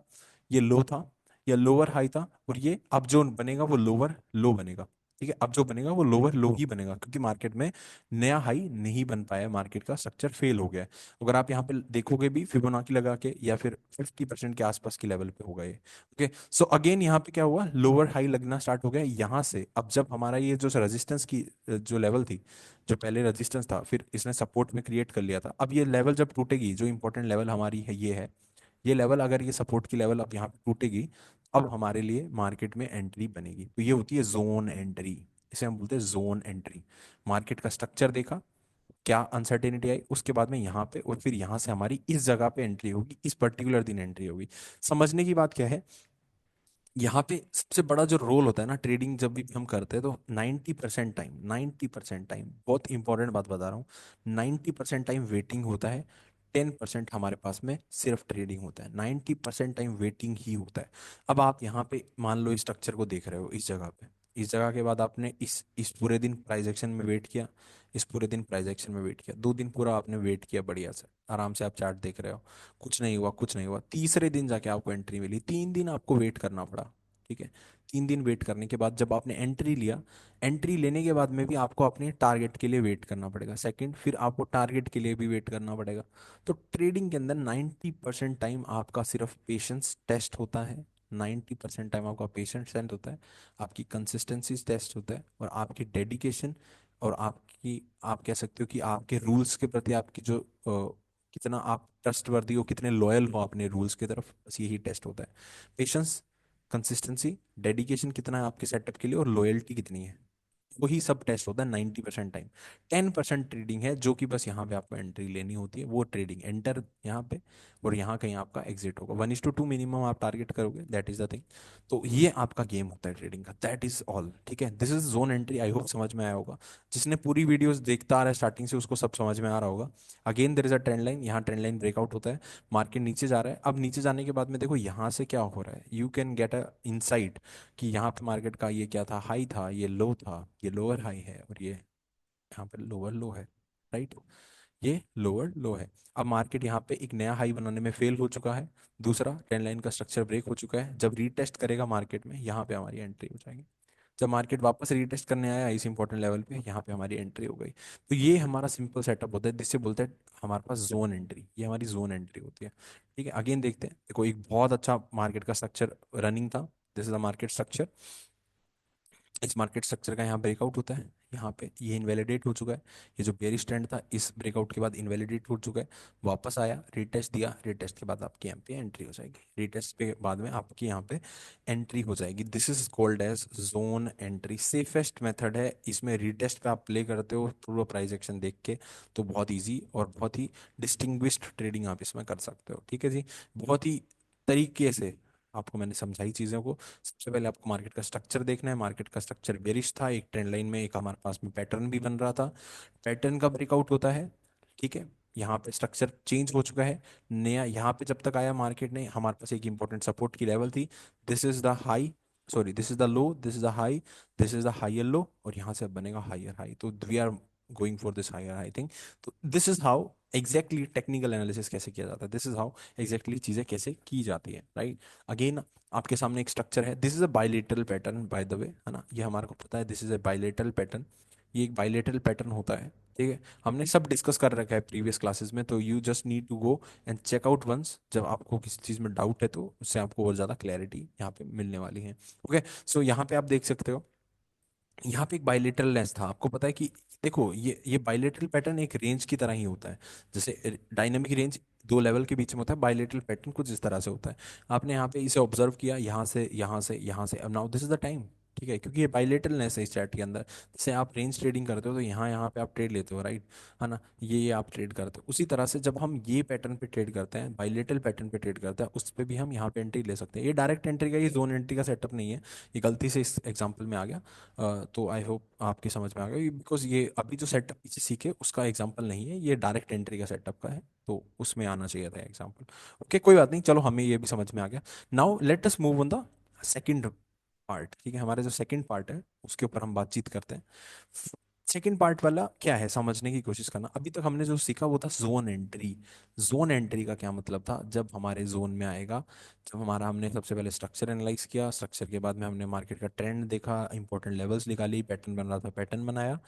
ये लो था, ये लोअर हाई था, और ये अब जो बनेगा वो लोअर लो बनेगा, ठीक है। अब जो बनेगा वो लोअर लो ही बनेगा, क्योंकि मार्केट में नया हाई नहीं बन पाया, मार्केट का स्ट्रक्चर फेल हो गया है। अगर आप यहाँ पे देखोगे भी फिबोनाची लगा के, या फिर 50% के आसपास की लेवल पे होगा ये, ओके। सो अगेन यहाँ पे क्या हुआ, लोअर हाई लगना स्टार्ट हो गया यहाँ से। अब जब हमारा ये जो रेजिस्टेंस की जो लेवल थी, जो पहले रेजिस्टेंस था, फिर इसने सपोर्ट में क्रिएट कर लिया था, अब ये लेवल जब टूटेगी, जो इंपॉर्टेंट लेवल हमारी है ये लेवल, अगर ये सपोर्ट की लेवल अब यहाँ पे टूटेगी, अब हमारे लिए मार्केट में एंट्री बनेगी, तो ये होती है जोन एंट्री, इसे हम बोलते हैं जोन एंट्री। मार्केट का स्ट्रक्चर देखा, क्या अनसर्टेनिटी आई, उसके बाद में यहाँ पे, और फिर यहाँ से हमारी इस जगह पे एंट्री होगी, इस पर्टिकुलर दिन एंट्री होगी। समझने की बात क्या है, यहाँ पे सबसे बड़ा जो रोल होता है ना, ट्रेडिंग जब भी हम करते हैं तो 90% टाइम बहुत इंपॉर्टेंट बात बता रहा हूँ, 90% टाइम वेटिंग होता है, 10% हमारे पास में सिर्फ ट्रेडिंग होता है, 90% टाइम वेटिंग ही होता है। अब आप यहाँ पे मान लो स्ट्रक्चर को देख रहे हो इस जगह पे, इस जगह के बाद आपने इस पूरे दिन प्राइस एक्शन में वेट किया, इस पूरे दिन प्राइस एक्शन में वेट किया, 2 दिन पूरा आपने वेट किया, बढ़िया से आराम से आप चार्ट देख रहे हो, कुछ नहीं हुआ, कुछ नहीं हुआ, तीसरे दिन जाके आपको एंट्री मिली, 3 दिन आपको वेट करना पड़ा, ठीक है। 3 दिन वेट करने के बाद जब आपने एंट्री लिया, एंट्री लेने के बाद में भी आपको अपने टारगेट के लिए वेट करना पड़ेगा, सेकंड, फिर आपको टारगेट के लिए भी वेट करना पड़ेगा। तो ट्रेडिंग के अंदर 90% टाइम आपका सिर्फ पेशेंस टेस्ट होता है, 90% टाइम आपका पेशेंस टेस्ट होता है, आपकी कंसिस्टेंसी टेस्ट होता है, और आपकी डेडिकेशन, और आपकी, आप कह सकते हो कि आपके रूल्स के प्रति आपकी जो कितना आप ट्रस्टवर्दी हो, कितने लॉयल हो अपने रूल्स की तरफ, बस यही टेस्ट होता है। पेशेंस, कंसिस्टेंसी, डेडिकेशन कितना है आपके सेटअप के लिए, और लॉयल्टी कितनी है, वही सब टेस्ट होता है 90% टाइम। 10% ट्रेडिंग है जो कि बस यहाँ पे आपको एंट्री लेनी होती है, वो ट्रेडिंग एंटर यहाँ पे, और यहाँ कहीं आपका एग्जिट होगा। 1:2 मिनिमम आप टारगेट करोगे, दैट इज द थिंग। तो ये आपका गेम होता है ट्रेडिंग का, दैट इज ऑल। ठीक है, this is zone entry. I hope समझ में आया होगा। जिसने पूरी वीडियोस देखता आ रहा है स्टार्टिंग से, उसको सब समझ में आ रहा होगा। Again there is a trend line, यहाँ ट्रेंड लाइन ब्रेकआउट होता है, मार्केट नीचे जा रहा है। अब नीचे जाने के बाद में देखो यहाँ से क्या हो रहा है, you can get a insight कि यहाँ पे मार्केट का ये क्या था, हाई था, ये लो था, ये लोअर हाई है, और ये यहाँ पे लोअर लो है, राइट। ये लोअर लो है। अब मार्केट यहाँ पे एक नया हाई बनाने में फेल हो चुका है, दूसरा ट्रेंड लाइन का स्ट्रक्चर ब्रेक हो चुका है। जब रीटेस्ट करेगा मार्केट में, यहाँ पे हमारी एंट्री हो जाएगी। जब मार्केट वापस रीटेस्ट करने आया इस इंपॉर्टेंट लेवल पे, यहाँ पे हमारी एंट्री हो गई। तो ये हमारा सिंपल सेटअप होता है, जिससे बोलते हैं हमारे पास जोन एंट्री, ये हमारी जोन एंट्री होती है। ठीक है, अगेन देखते हैं। देखो एक बहुत अच्छा मार्केट का स्ट्रक्चर रनिंग था, this is the market structure. इस मार्केट स्ट्रक्चर का यहाँ ब्रेकआउट होता है, यहाँ पे ये इनवैलिडेट हो चुका है। ये जो बेयरिश ट्रेंड था इस ब्रेकआउट के बाद इनवैलिडेट हो चुका है। वापस आया, रीटेस्ट दिया, रीटेस्ट के बाद आपकी यहाँ पे एंट्री हो जाएगी, रीटेस्ट के बाद में आपकी यहाँ पे एंट्री हो जाएगी। This is called edge zone entry. Safest method है, इसमें रीटेस्ट पे आप प्ले करते हो पूरा प्राइस एक्शन देख के, तो बहुत ईजी और बहुत ही डिस्टिंग्विश्ड ट्रेडिंग आप इसमें कर सकते हो। ठीक है जी, बहुत ही तरीके से आपको मैंने समझाई चीज़ों को। सबसे पहले आपको मार्केट का स्ट्रक्चर देखना है। मार्केट का स्ट्रक्चर बेरिश था, एक ट्रेंड लाइन में, एक हमारे पास में पैटर्न भी बन रहा था। पैटर्न का ब्रेकआउट होता है, ठीक है। यहाँ पे स्ट्रक्चर चेंज हो चुका है, नया यहाँ पे जब तक आया मार्केट ने, हमारे पास एक इंपॉर्टेंट सपोर्ट की लेवल थी। This is the high, sorry this is the low, this is the high, this is the higher low, और यहाँ से अब बनेगा हायर हाई। तो we are going for this higher high thing. तो this is how exactly technical analysis कैसे किया जाता है, दिस इज हाउ एग्जैक्टली चीजें कैसे की जाती है, राइट। अगेन आपके सामने एक स्ट्रक्चर है, this is a bilateral pattern by the way, है ना, ये हमारे को पता है, this is a bilateral pattern. ये एक बाइलेटरल पैटर्न होता है, ठीक है। हमने सब डिस्कस कर रखा है प्रीवियस क्लासेस में, तो you just need to go and check out once. जब आपको किसी चीज़ में डाउट है तो उससे आपको और ज़्यादा क्लैरिटी यहाँ पे मिलने वाली है। ओके, सो यहाँ पे आप देख सकते हो, यहाँ पे एक बाइलेटरल लेंस था। आपको पता है कि देखो ये बाइलेटरल पैटर्न एक रेंज की तरह ही होता है। जैसे डायनामिक रेंज दो लेवल के बीच में होता है, बाइलेटरल पैटर्न कुछ इस तरह से होता है। आपने यहाँ पे इसे ऑब्जर्व किया, यहाँ से यहाँ से यहाँ से, अब now this is the time. ठीक है, क्योंकि ये बाइलेटरलनेस है इस चार्ट के अंदर। जैसे आप रेंज ट्रेडिंग करते हो तो यहाँ यहाँ पे आप ट्रेड लेते हो, राइट, है ना, ये आप ट्रेड करते हो। उसी तरह से जब हम ये पैटर्न पे ट्रेड करते हैं, बाइलेटरल पैटर्न पे ट्रेड करते हैं, उस पे भी हम यहाँ पे एंट्री ले सकते हैं। ये डायरेक्ट एंट्री का, ये जोन एंट्री का सेटअप नहीं है, ये गलती से इस एग्जाम्पल में आ गया। तो आई होप आपकी समझ में आ गया, बिकॉज ये अभी जो सेटअप पीछे सीखे उसका एग्जाम्पल नहीं है, ये डायरेक्ट एंट्री का सेटअप का है, तो उसमें आना चाहिए था एग्जाम्पल। ओके, कोई बात नहीं, चलो हमें ये भी समझ में आ गया। Now let us move on the second part. ठीक है, हमारा जो सेकंड पार्ट है उसके ऊपर हम बातचीत करते हैं। सेकंड पार्ट वाला क्या है, समझने की कोशिश करना। अभी तक हमने जो सीखा वो था जोन एंट्री। जोन एंट्री का क्या मतलब था, जब हमारे जोन में आएगा, जब हमारा, हमने सबसे पहले स्ट्रक्चर एनालाइज किया, स्ट्रक्चर के बाद में हमने मार्केट का ट्रेंड देखा, इंपॉर्टेंट लेवल्स निकाली, पैटर्न बन रहा था पैटर्न बनाया।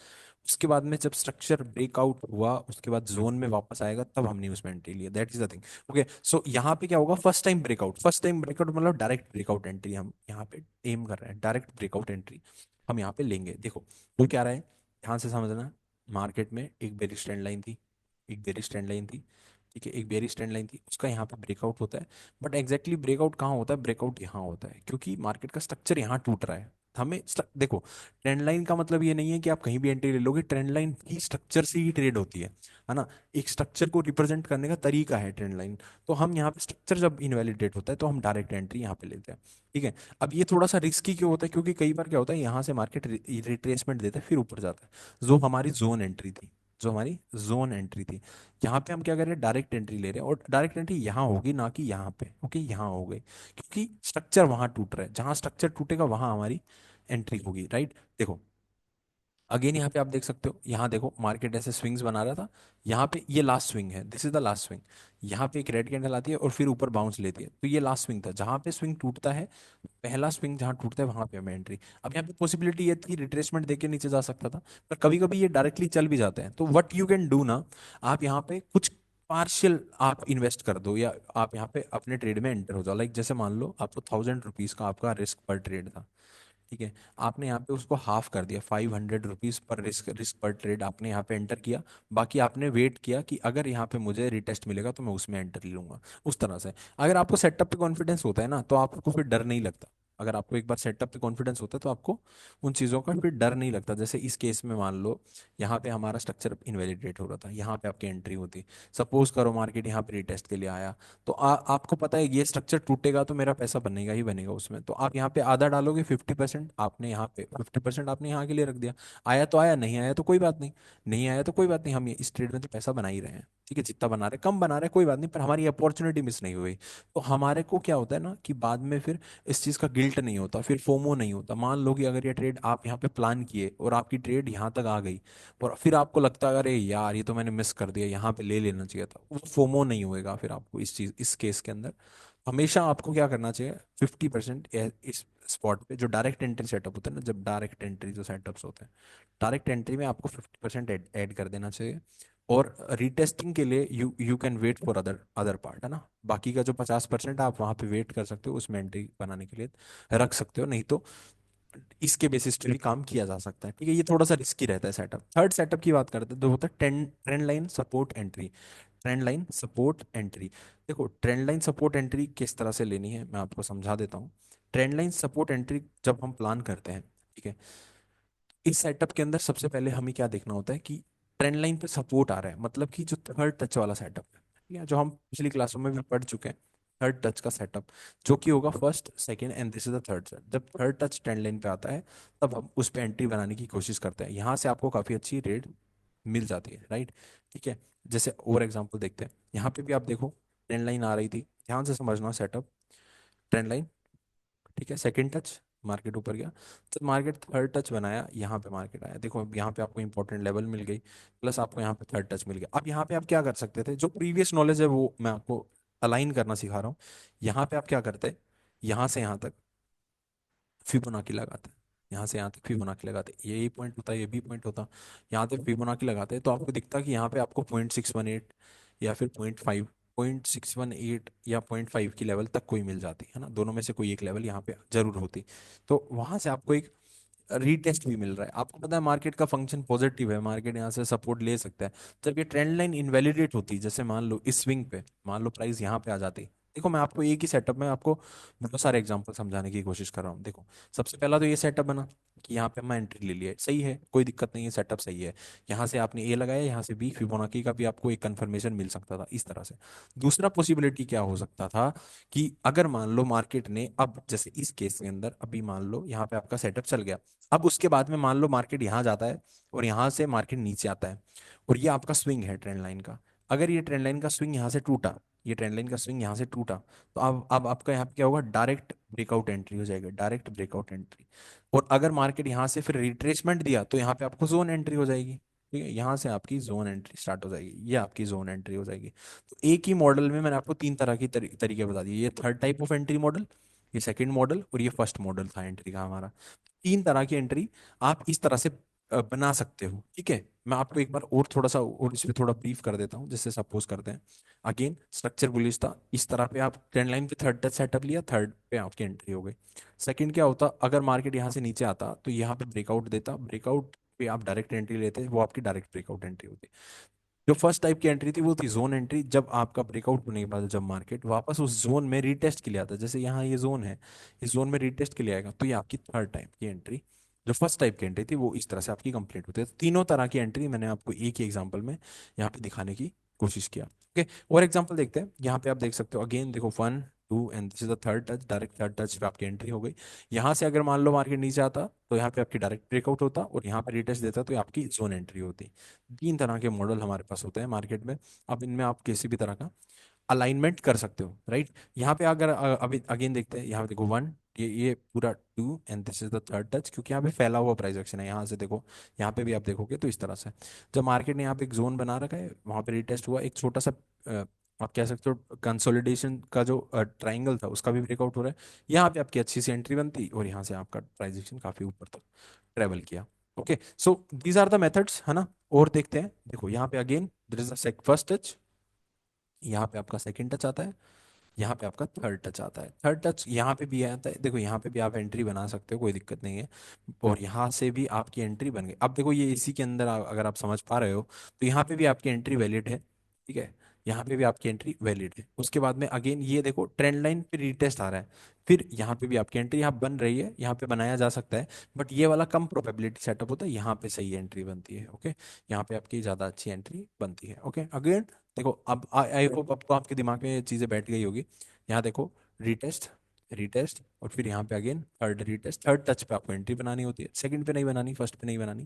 उसके बाद में जब स्ट्रक्चर ब्रेकआउट हुआ, उसके बाद जोन में वापस आएगा, तब हमने उसमें एंट्री लिया, that is the thing. Okay, so यहाँ पे क्या होगा, first time breakout, first time breakout मतलब डायरेक्ट ब्रेकआउट एंट्री हम यहाँ पे एम कर रहे हैं, डायरेक्ट ब्रेकआउट एंट्री हम यहाँ पे लेंगे। देखो वो क्या रहा है, ध्यान से समझना। मार्केट में एक बेरिश ट्रेंड लाइन थी, एक बेरिश ट्रेंड लाइन थी, ठीक है, एक बेरिश ट्रेंड लाइन थी, उसका यहाँ पे ब्रेकआउट होता है। बट एग्जैक्टली ब्रेकआउट कहाँ होता है, ब्रेकआउट यहाँ होता है, क्योंकि मार्केट का स्ट्रक्चर यहाँ टूट रहा है। हमें देखो, ट्रेंड लाइन का मतलब ये नहीं है कि आप कहीं भी एंट्री ले लोगे, ट्रेंड लाइन की स्ट्रक्चर से ही ट्रेड होती है ना। एक स्ट्रक्चर को रिप्रेजेंट करने का तरीका है ट्रेंड लाइन। तो हम यहाँ पे स्ट्रक्चर जब इनवैलिडेट होता है तो हम डायरेक्ट एंट्री यहाँ पे लेते हैं। ठीक है, अब ये थोड़ा सा रिस्की क्यों होता है, क्योंकि कई बार क्या होता है, यहाँ से मार्केट रिट्रेसमेंट देता है फिर ऊपर जाता है। जो हमारी जोन एंट्री थी, जो हमारी जोन एंट्री थी, यहाँ पे हम क्या कर रहे हैं, डायरेक्ट एंट्री ले रहे हैं, और डायरेक्ट एंट्री यहाँ होगी ना कि यहाँ पे। ओके, यहाँ हो गई, क्योंकि स्ट्रक्चर वहां टूट रहा है, जहां स्ट्रक्चर टूटेगा वहां हमारी एंट्री होगी, राइट। देखो अगेन यहाँ पे आप देख सकते हो, यहाँ देखो मार्केट ऐसे स्विंग्स बना रहा था, यहाँ पे ये लास्ट स्विंग है, this is the last swing. यहाँ पे एक रेड कैंडल आती है और फिर ऊपर बाउंस लेती है, तो ये लास्ट स्विंग था। जहाँ पे स्विंग टूटता है, पहला स्विंग जहाँ टूटता है वहां पे हमें एंट्री। अब यहाँ पे पॉसिबिलिटी ये थी रिट्रेसमेंट देके नीचे जा सकता था, पर कभी कभी ये डायरेक्टली चल भी जाते हैं। तो व्हाट यू कैन डू ना, आप यहाँ पे कुछ पार्शियल आप इन्वेस्ट कर दो, या आप यहाँ पे अपने ट्रेड में एंटर हो जाओ। लाइक जैसे मान लो आपको 1000 रुपीज का आपका रिस्क पर ट्रेड था, ठीक है, आपने यहाँ पे उसको हाफ कर दिया, 500 रुपीज पर रिस्क, रिस्क पर ट्रेड आपने यहाँ पे एंटर किया। बाकी आपने वेट किया कि अगर यहाँ पे मुझे रिटेस्ट मिलेगा तो मैं उसमें एंटर लूंगा, उस तरह से। अगर आपको सेटअप पे कॉन्फिडेंस होता है ना, तो आपको फिर डर नहीं लगता। अगर आपको एक बार सेटअप पे कॉन्फिडेंस होता है तो आपको उन चीज़ों का फिर डर नहीं लगता। जैसे इस केस में मान लो यहाँ पे हमारा स्ट्रक्चर इनवैलिडेट हो रहा था, यहाँ पे आपकी एंट्री होती, सपोज करो मार्केट यहाँ पे रिटेस्ट के लिए आया, तो आपको पता है ये स्ट्रक्चर टूटेगा तो मेरा पैसा बनेगा ही बनेगा उसमें, तो आप यहाँ पे आधा डालोगे, 50% आपने यहाँ पे 50% आपने यहाँ के लिए रख दिया। आया तो आया, नहीं आया तो कोई बात नहीं, नहीं आया तो कोई बात नहीं, हम ये इस ट्रेड में तो पैसा बना ही रहे हैं, ठीक है, जितना बना रहे कम बना रहे कोई बात नहीं, पर हमारी अपॉर्चुनिटी मिस नहीं हुई। तो हमारे को क्या होता है ना कि बाद में फिर इस चीज़ का गिल्ट नहीं होता, फिर फोमो नहीं होता। मान लो कि अगर ये ट्रेड आप यहाँ पे प्लान किए और आपकी ट्रेड यहाँ तक आ गई और फिर आपको लगता है अरे यार ये तो मैंने मिस कर दिया, यहाँ पे ले लेना चाहिए था, वो फोमो नहीं होएगा फिर आपको इस चीज इस केस के अंदर। हमेशा आपको क्या करना चाहिए, 50% इस स्पॉट पे जो डायरेक्ट एंट्री सेटअप होता है ना, जब डायरेक्ट एंट्री जो सेटअप्स होते हैं, डायरेक्ट एंट्री में आपको 50% ऐड कर देना चाहिए। और रीटेस्टिंग के लिए you you can wait for other other part, है ना, बाकी का जो 50% आप वहां पे वेट कर सकते हो, उसमें एंट्री बनाने के लिए रख सकते हो, नहीं तो इसके बेसिस पे भी काम किया जा सकता है, ठीक है। ये थोड़ा सा रिस्की रहता है सेटअप। थर्ड सेटअप की बात करते हैं तो होता है trend line support entry. Trend line support entry, देखो ट्रेंड लाइन सपोर्ट एंट्री किस तरह से लेनी है मैं आपको समझा देता हूँ। ट्रेंड लाइन सपोर्ट एंट्री जब हम प्लान करते हैं, ठीक है, इस सेटअप के अंदर सबसे पहले हमें क्या देखना होता है कि ट्रेंड लाइन पे सपोर्ट आ रहा है, मतलब कि जो थर्ड टच वाला सेटअप है, ठीक है, जो हम पिछली क्लासों में भी पढ़ चुके हैं, थर्ड टच का सेटअप जो कि होगा first second and this is the third set. जब थर्ड टच ट्रेंड लाइन पे आता है तब हम उस पे एंट्री बनाने की कोशिश करते हैं, यहाँ से आपको काफी अच्छी रेट मिल जाती है, राइट, ठीक है। जैसे और एग्जांपल देखते हैं, यहाँ पे भी आप देखो ट्रेंड लाइन आ रही थी, ध्यान से समझना सेटअप, ट्रेंड लाइन, ठीक है, सेकंड टच मार्केट ऊपर गया, तो मार्केट थर्ड टच बनाया, यहाँ पे मार्केट आया, देखो अब यहाँ पे आपको इंपॉर्टेंट लेवल मिल गई, प्लस आपको यहाँ पे थर्ड टच मिल गया। अब यहाँ पे आप क्या कर सकते थे, जो प्रीवियस नॉलेज है वो मैं आपको अलाइन करना सिखा रहा हूँ। यहाँ पे आप क्या करते, यहाँ से यहाँ तक फिबोनाकी लगाते, यहाँ से यहाँ तक फिबोनाकी लगाते, ये पॉइंट होता है, ये भी पॉइंट होता, यहाँ तक फिबोनाकी लगाते, तो आपको दिखता कि यहाँ पे आपको 0.618 या फिर 0.5, 0.618 या 0.5 की लेवल तक कोई मिल जाती है ना, दोनों में से कोई एक लेवल यहाँ पे जरूर होती। तो वहां से आपको एक रीटेस्ट भी मिल रहा है, आपको पता है मार्केट का फंक्शन पॉजिटिव है, मार्केट यहाँ से सपोर्ट ले सकता है। जब ये ट्रेंड लाइन इनवैलिडेट होती है, जैसे मान लो इस स्विंग पे मान लो प्राइस यहाँ पे आ जाती, देखो मैं आपको एक ही सेटअप में आपको बहुत सारे एग्जांपल समझाने की कोशिश कर रहा हूँ। देखो सबसे पहला तो ये सेटअप बना कि यहाँ पे मैं एंट्री ले लिया, सही है, कोई दिक्कत नहीं है, सेटअप सही है, यहाँ से आपने ए लगाया, यहाँ से बी, फिबोनाची का भी आपको एक कंफर्मेशन मिल सकता था इस तरह से। दूसरा पॉसिबिलिटी क्या हो सकता था कि अगर मान लो मार्केट ने अब जैसे इस केस के अंदर अभी मान लो यहाँ पे आपका सेटअप चल गया, अब उसके बाद में मान लो मार्केट यहाँ जाता है और यहाँ से मार्केट नीचे आता है, और ये आपका स्विंग है ट्रेंड लाइन का। अगर ये ट्रेंड लाइन का स्विंग यहाँ से टूटा, ये ट्रेंड लाइन का स्विंग यहाँ से टूटा, तो अब आपका यहाँ पे क्या होगा, डायरेक्ट ब्रेकआउट एंट्री हो जाएगा, डायरेक्ट ब्रेकआउट एंट्री। और अगर मार्केट यहाँ से फिर रिट्रेसमेंट दिया तो यहाँ पे आपको जोन एंट्री हो जाएगी, ठीक है, यहाँ से आपकी जोन एंट्री स्टार्ट हो जाएगी, ये आपकी जोन एंट्री हो जाएगी। तो एक ही मॉडल में मैंने आपको तीन तरह की तरीके बता दिए, ये third type of entry model, ये सेकंड मॉडल, और ये फर्स्ट मॉडल था एंट्री का हमारा। तीन तरह की एंट्री आप इस तरह से बना सकते हो, ठीक है। मैं आपको एक बार और थोड़ा सा और इसमें थोड़ा ब्रीफ कर देता हूँ, जैसे सपोज करते हैं अगेन स्ट्रक्चर बुलिश था, इस तरह पे आप ट्रेंड लाइन पे थर्ड टच सेटअप लिया, थर्ड पे आपकी एंट्री हो गई। सेकंड क्या होता, अगर मार्केट यहाँ से नीचे आता तो यहाँ पे ब्रेकआउट देता, ब्रेकआउट पे आप डायरेक्ट एंट्री लेते, वो आपकी डायरेक्ट ब्रेकआउट एंट्री होती। जो फर्स्ट टाइप की एंट्री थी वो थी जोन एंट्री, जब आपका ब्रेकआउट होने के बाद जब मार्केट वापस उस जोन में रीटेस्ट के लिए आता है, जैसे यहाँ ये जोन है, इस जोन में रीटेस्ट के लिए आएगा, तो ये आपकी थर्ड टाइप की एंट्री। जो फर्स्ट टाइप की एंट्री थी वो इस तरह से आपकी कंप्लीट होती है। तो तीनों तरह की एंट्री मैंने आपको एक ही एग्जांपल में यहाँ पे दिखाने की कोशिश किया, ओके। और एग्जांपल देखते हैं, यहाँ पे आप देख सकते हो अगेन, देखो 1 2 and this is the third touch, direct third touch पे आपकी एंट्री हो गई। यहाँ से अगर मान लो मार्केट नीचे आता तो यहाँ पे आपकी डायरेक्ट ब्रेकआउट होता, और यहाँ पे रीटेस्ट देता तो ये आपकी जोन एंट्री होती। तीन तरह के मॉडल हमारे पास होते हैं मार्केट में, अब इनमें आप किसी भी तरह का अलाइनमेंट कर सकते हो, राइट। यहाँ पे अगर अभी अगेन देखते हैं, यहाँ पे देखो 1, ये पूरा 2 and this is the third touch, क्योंकि यहाँ पे फैला हुआ प्राइस एक्शन है, यहाँ से देखो, यहाँ पे भी आप देखोगे तो इस तरह से जब मार्केट ने यहाँ पे एक जोन बना रखा है, वहां पे रिटेस्ट हुआ, एक छोटा सा आप कह सकते हो कंसोलिडेशन का जो ट्राइंगल था उसका भी ब्रेकआउट हो रहा है, यहाँ पे आपकी अच्छी सी एंट्री बनती और यहाँ से आपका प्राइस एक्शन काफी ऊपर तक ट्रेवल किया। Okay, so these are the methods, है ना। और देखते हैं, देखो यहाँ पे again there is the first touch, यहाँ पे आपका सेकंड टच आता है, यहाँ पे आपका थर्ड टच आता है, थर्ड टच यहाँ पे भी आता है, देखो यहाँ पे भी आप एंट्री बना सकते हो, कोई दिक्कत नहीं है, और यहाँ से भी आपकी एंट्री बन गई। अब देखो ये इसी के अंदर अगर आप समझ पा रहे हो तो यहाँ पे भी आपकी एंट्री वैलिड है, ठीक है, यहाँ पे भी आपकी एंट्री वैलिड है। उसके बाद में अगेन ये देखो ट्रेंड लाइन पे रीटेस्ट आ रहा है, फिर यहाँ पे भी आपकी एंट्री यहाँ बन रही है, यहाँ पे बनाया जा सकता है, बट ये वाला कम प्रोबेबिलिटी सेटअप होता है, यहाँ पे सही एंट्री बनती है। ओके, यहाँ पे आपकी ज्यादा अच्छी एंट्री बनती है। ओके, अगेन देखो अब आई होप अब तो आपके दिमाग में ये चीजें बैठ गई होगी। यहाँ देखो रीटेस्ट, रीटेस्ट, और फिर यहाँ पे again third retest, third touch पे आपको एंट्री बनानी होती है, सेकंड पे नहीं बनानी, फर्स्ट पे नहीं बनानी,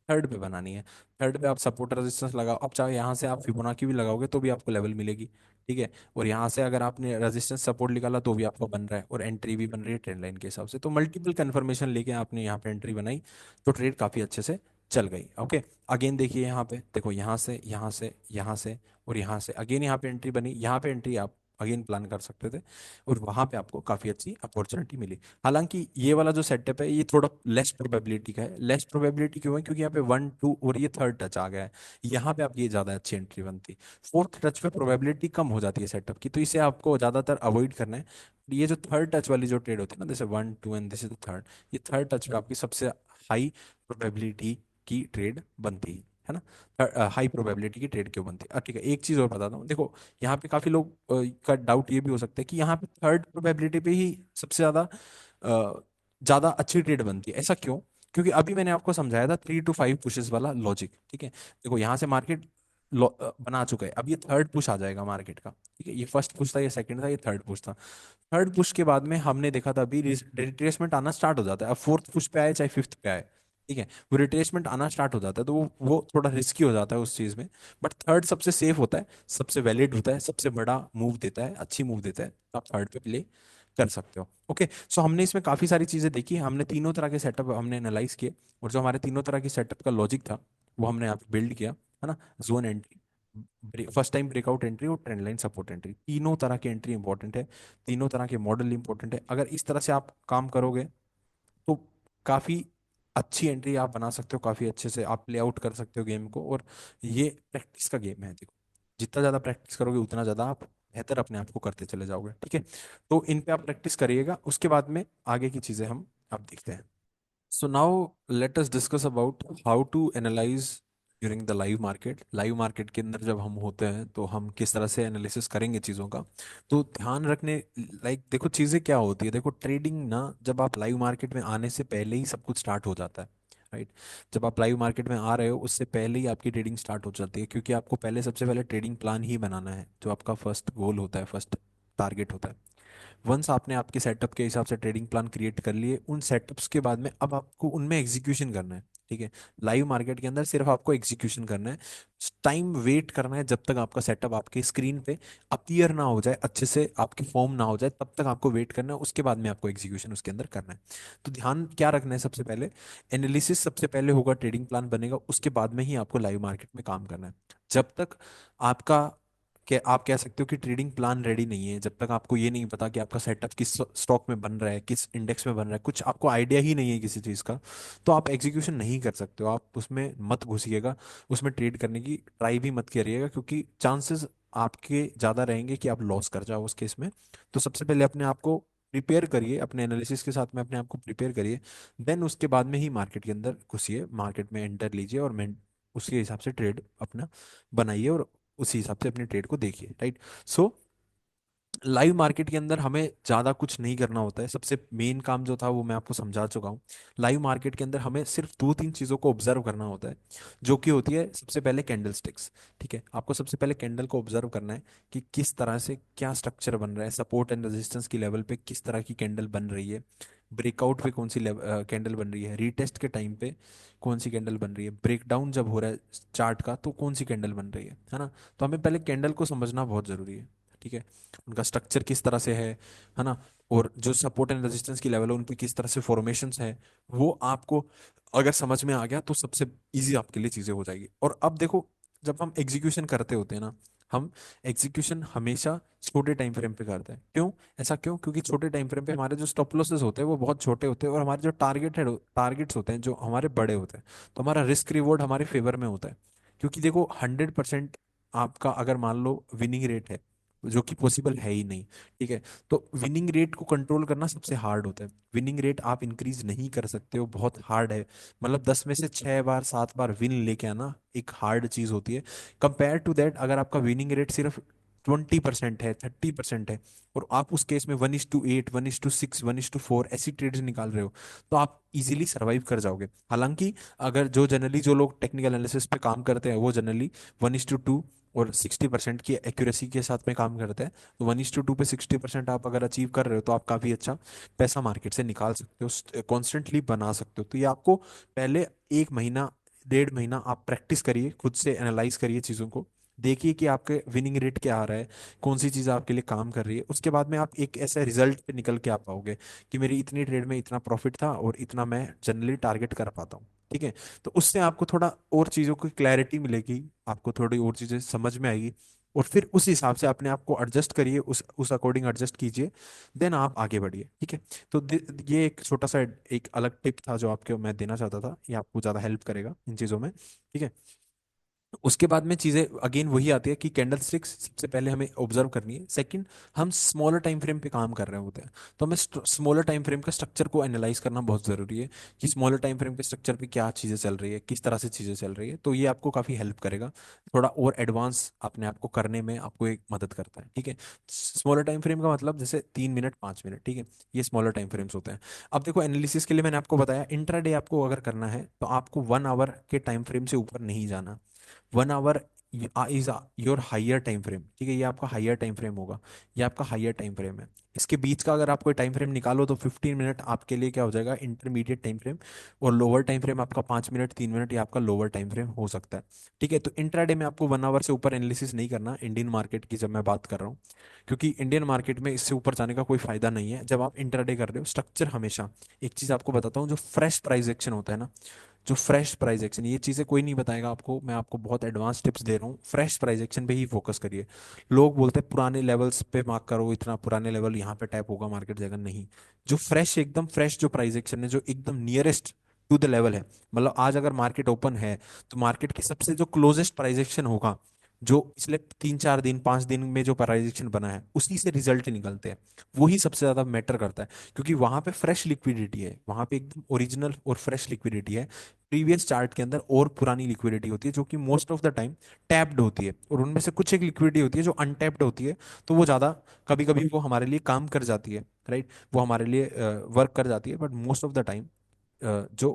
थर्ड पे बनानी है। थर्ड पे आप सपोर्ट रेजिस्टेंस लगाओ, अब चाहे यहाँ से आप फिबोनाची भी लगाओगे तो भी आपको लेवल मिलेगी। ठीक है, और यहाँ से अगर आपने रेजिस्टेंस सपोर्ट निकाला तो भी आपको बन रहा है, और एंट्री भी बन रही है ट्रेंड लाइन के हिसाब से, तो मल्टीपल कंफर्मेशन लेके आपने यहाँ पे एंट्री बनाई, तो ट्रेड काफी अच्छे से चल गई। ओके, अगेन देखिए यहाँ पे देखो, यहाँ से यहाँ से यहाँ से और यहाँ से अगेन यहाँ पे एंट्री बनी, यहाँ पे एंट्री आप अगेन प्लान कर सकते थे, और वहां पे आपको काफी अच्छी अपॉर्चुनिटी मिली। हालांकि ये वाला जो सेटअप है ये थोड़ा लेस प्रोबेबिलिटी का है। लेस प्रोबेबिलिटी क्यों है? क्योंकि यहाँ पे 1 2 और ये थर्ड टच आ गया है, यहाँ पे आपकी ये ज्यादा अच्छी एंट्री बनती। फोर्थ टच पे प्रोबेबिलिटी कम हो जाती है सेटअप की, तो इसे आपको ज्यादातर अवॉइड करना है। ये जो थर्ड टच वाली जो ट्रेड होती है ना, जैसे 1 2 and this is the third, ये थर्ड टच पे आपकी सबसे हाई प्रोबेबिलिटी की ट्रेड बनती है ना। हाई प्रोबेबिलिटी की ट्रेड क्यों बनती है? ठीक है, एक चीज और बताता हूँ, देखो यहाँ पे काफी लोग का डाउट ये भी हो सकता है कि यहाँ पे थर्ड प्रोबेबिलिटी पे ही सबसे ज्यादा अच्छी ट्रेड बनती है, ऐसा क्यों? क्योंकि अभी मैंने आपको समझाया था 3 to 5 पुशेस वाला लॉजिक। ठीक है, देखो यहाँ से मार्केट बना चुका है, अब ये थर्ड पुश आ जाएगा मार्केट का। ठीक है, ये फर्स्ट पुश था, ये सेकंड था, ये थर्ड पुश था। थर्ड पुश के बाद में हमने देखा था अभी रिट्रेसमेंट आना स्टार्ट हो जाता है, अब फोर्थ पुश पे आए चाहे फिफ्थ पे आए। ठीक है, वो रिट्रेसमेंट आना स्टार्ट हो जाता है, तो वो थोड़ा रिस्की हो जाता है उस चीज में। बट थर्ड सबसे सेफ होता है, सबसे वैलिड होता है, सबसे बड़ा मूव देता है, अच्छी मूव देता है, तो आप थर्ड पे प्ले कर सकते हो। ओके, सो हमने इसमें काफी सारी चीजें देखी, हमने तीनों तरह के सेटअप हमने एनालाइज किए, और जो हमारे तीनों तरह के सेटअप का लॉजिक था वो हमने यहाँ पे बिल्ड किया, है ना। Zone entry, first time breakout entry, और ट्रेंड लाइन सपोर्ट एंट्री, तीनों तरह की एंट्री इंपॉर्टेंट है, तीनों तरह के मॉडल इंपॉर्टेंट है। अगर इस तरह से आप काम करोगे तो काफी अच्छी एंट्री आप बना सकते हो, काफी अच्छे से आप प्ले आउट कर सकते हो गेम को, और ये प्रैक्टिस का गेम है। देखो जितना ज्यादा प्रैक्टिस करोगे उतना ज्यादा आप बेहतर अपने आप को करते चले जाओगे। ठीक है, तो इन पे आप प्रैक्टिस करिएगा, उसके बाद में आगे की चीजें हम अब देखते हैं। So now let us discuss about how to analyze during the live market. Live market के अंदर जब हम होते हैं तो हम किस तरह से एनालिसिस करेंगे चीज़ों का। तो ध्यान रखने लाइक देखो चीज़ें क्या होती है, देखो ट्रेडिंग ना, जब आप लाइव मार्केट में आने से पहले ही सब कुछ स्टार्ट हो जाता है, राइट। जब आप लाइव मार्केट में आ रहे हो उससे पहले ही आपकी ट्रेडिंग स्टार्ट हो जाती है, क्योंकि आपको पहले सबसे पहले ट्रेडिंग प्लान ही बनाना है, जो आपका फर्स्ट गोल होता है, फर्स्ट टारगेट होता है। वंस आपने आपके सेटअप के हिसाब से ट्रेडिंग प्लान क्रिएट कर लिए, उन सेटअप्स के बाद में अब आपको उनमें एग्जीक्यूशन करना है। ठीक है, लाइव मार्केट के अंदर सिर्फ आपको एग्जीक्यूशन करना है, टाइम वेट करना है जब तक आपका सेटअप आपके स्क्रीन पे अपीयर ना हो जाए, अच्छे से आपकी फॉर्म ना हो जाए, तब तक आपको वेट करना है, उसके बाद में आपको एग्जीक्यूशन उसके अंदर करना है। तो ध्यान क्या रखना है, सबसे पहले एनालिसिस सबसे पहले होगा, ट्रेडिंग प्लान बनेगा, उसके बाद में ही आपको लाइव मार्केट में काम करना है। जब तक आपका आप कह सकते हो कि ट्रेडिंग प्लान रेडी नहीं है, जब तक आपको ये नहीं पता कि आपका सेटअप किस स्टॉक में बन रहा है, किस इंडेक्स में बन रहा है, कुछ आपको आइडिया ही नहीं है किसी चीज़ का, तो आप एग्जीक्यूशन नहीं कर सकते हो, आप उसमें मत घुसिएगा, उसमें ट्रेड करने की ट्राई भी मत करिएगा, क्योंकि चांसेस आपके ज़्यादा रहेंगे कि आप लॉस कर जाओ उस केस में। तो सबसे पहले अपने आप को प्रिपेयर करिए, अपने एनालिसिस के साथ में अपने आप को प्रिपेयर करिए, देन उसके बाद में ही मार्केट के अंदर घुसिए, मार्केट में एंटर लीजिए, और उसके हिसाब से ट्रेड अपना बनाइए, और उसी हिसाब से अपने ट्रेड को देखिए, राइट। सो लाइव मार्केट के अंदर हमें ज्यादा कुछ नहीं करना होता है, सबसे मेन काम जो था वो मैं आपको समझा चुका हूँ। लाइव मार्केट के अंदर हमें सिर्फ 2 3 चीजों को ऑब्जर्व करना होता है, जो कि होती है सबसे पहले कैंडल स्टिक्स। ठीक है, आपको सबसे पहले कैंडल को ऑब्जर्व करना है कि किस तरह से क्या स्ट्रक्चर बन रहा है, सपोर्ट एंड रेजिस्टेंस की लेवल पे किस तरह की कैंडल बन रही है, ब्रेकआउट पे कौन सी कैंडल बन रही है, रीटेस्ट के टाइम पे कौन सी कैंडल बन रही है, ब्रेकडाउन जब हो रहा है चार्ट का तो कौन सी कैंडल बन रही है ना। तो हमें पहले कैंडल को समझना बहुत जरूरी है। ठीक है, उनका स्ट्रक्चर किस तरह से है ना, और जो सपोर्ट एंड रेजिस्टेंस की लेवल है उन पे किस तरह से फॉर्मेशंस है, वो आपको अगर समझ में आ गया तो सबसे इजी आपके लिए चीजें हो जाएगी। और अब देखो, जब हम एग्जीक्यूशन करते होते हैं ना, हम एग्जीक्यूशन हमेशा छोटे टाइम फ्रेम पे करते हैं। क्यों? ऐसा क्यों? क्योंकि छोटे टाइम फ्रेम पे हमारे जो स्टॉप लॉसेस होते हैं वो बहुत छोटे होते हैं, और हमारे जो टारगेट्स होते हैं जो हमारे बड़े होते हैं, तो हमारा रिस्क रिवॉर्ड हमारे फेवर में होता है। क्योंकि देखो 100% आपका अगर मान लो विनिंग रेट है, जो कि पॉसिबल है ही नहीं। ठीक है। तो विनिंग रेट को कंट्रोल करना सबसे हार्ड होता है। विनिंग रेट आप इंक्रीज नहीं कर सकते हो, बहुत हार्ड है। मतलब 10 में से 6 बार 7 बार विन लेके आना एक हार्ड चीज होती है। कंपेयर टू दैट, अगर आपका विनिंग रेट सिर्फ 20% है, 30% है, और आप उस केस में 1:8, 1:6, 1:4 ऐसी ट्रेड्स निकाल रहे हो, तो आप इजीली सर्वाइव कर जाओगे। हालांकि अगर जो जनरली जो लोग टेक्निकल एनालिसिस पे काम करते हैं वो जनरली 1:2 और 60% की एक्यूरेसी के साथ में काम करते हैं। तो 1:2 पे 60% आप अगर अचीव कर रहे हो तो आप काफी अच्छा पैसा मार्केट से निकाल सकते हो, कॉन्स्टेंटली बना सकते हो। तो ये आपको पहले 1 महीना 1.5 महीना आप प्रैक्टिस करिए, खुद से एनालाइज करिए चीजों को, देखिए कि आपके विनिंग रेट क्या आ रहा है, कौन सी चीज आपके लिए काम कर रही है। उसके बाद में आप एक ऐसे रिजल्ट पे निकल के आ पाओगे कि मेरी इतनी ट्रेड में इतना प्रॉफिट था और इतना मैं जनरली टारगेट कर पाता हूँ। ठीक है। तो उससे आपको थोड़ा और चीजों की क्लैरिटी मिलेगी, आपको थोड़ी और चीजें समझ में आएगी, और फिर उस हिसाब से अपने आप को एडजस्ट करिए, उस अकॉर्डिंग एडजस्ट कीजिए, देन आप आगे बढ़िए। ठीक है। तो ये एक छोटा सा एक अलग टिप था जो आपको मैं देना चाहता था, ये आपको ज्यादा हेल्प करेगा इन चीजों में। ठीक है। उसके बाद में चीजें अगेन वही आती है कि कैंडल स्टिक्स सबसे पहले हमें ऑब्जर्व करनी है। सेकंड, हम स्मॉलर टाइम फ्रेम पे काम कर रहे होते हैं, तो हमें स्मॉलर टाइम फ्रेम का स्ट्रक्चर को एनालाइज करना बहुत जरूरी है कि स्मॉलर टाइम फ्रेम के स्ट्रक्चर पे क्या चीजें चल रही है, किस तरह से चीजें चल रही है। तो ये आपको काफी हेल्प करेगा, थोड़ा और एडवांस अपने आप को करने में आपको एक मदद करता है। ठीक है। स्मॉलर टाइम फ्रेम का मतलब जैसे 3 मिनट 5 मिनट, ठीक है, ये स्मॉलर टाइम फ्रेम्स होते हैं। अब देखो एनालिसिस के लिए मैंने आपको बताया इंट्राडे आपको अगर करना है तो आपको 1 आवर के टाइम फ्रेम से ऊपर नहीं जाना। 1 our is your higher time frame. ठीक है, ये आपका हाइयर टाइम फ्रेम होगा, ये आपका हाइयर टाइम फ्रेम है। इसके बीच का अगर आप कोई टाइम फ्रेम निकालो तो 15 मिनट आपके लिए क्या हो जाएगा, इंटरमीडिएट टाइम फ्रेम। और लोअर टाइम फ्रेम आपका 5 मिनट 3 मिनट, ये आपका लोअर टाइम फ्रेम हो सकता है। ठीक है। तो इंट्राडे में आपको 1 आवर से ऊपर एनालिसिस नहीं करना, इंडियन मार्केट की जब मैं बात कर रहा हूँ, क्योंकि इंडियन मार्केट में इससे ऊपर जाने का कोई फायदा नहीं है जब आप इंट्राडे कर रहे हो। स्ट्रक्चर हमेशा, एक चीज आपको बताता हूँ, जो फ्रेश प्राइस एक्शन होता है ना, जो फ्रेश प्राइस एक्शन, ये चीजें कोई नहीं बताएगा आपको, मैं आपको बहुत एडवांस टिप्स दे रहा हूँ, फ्रेश प्राइस एक्शन पे ही फोकस करिए। लोग बोलते हैं पुराने लेवल्स पे मार्क करो, इतना पुराने लेवल यहाँ पे टैप होगा मार्केट जाएगा, नहीं। जो फ्रेश, एकदम फ्रेश जो प्राइस एक्शन है, जो एकदम नियरेस्ट टू द लेवल है, मतलब आज अगर मार्केट ओपन है तो मार्केट के सबसे जो क्लोजेस्ट प्राइस एक्शन होगा, जो पिछले 3 4 दिन 5 दिन में जो प्राइस एक्शन बना है उसी से रिजल्ट निकलते हैं, वही सबसे ज्यादा मैटर करता है। क्योंकि वहां पे फ्रेश लिक्विडिटी है, वहां पे एकदम ओरिजिनल और फ्रेश लिक्विडिटी है। प्रीवियस चार्ट के अंदर और पुरानी लिक्विडिटी होती है जो कि most of the time tapped होती है, और उनमें से कुछ एक लिक्विडिटी होती है जो अनटैप्ड होती है। तो वो ज्यादा, कभी कभी वो हमारे लिए काम कर जाती है, राइट, वो हमारे लिए वर्क कर जाती है, but most of the time जो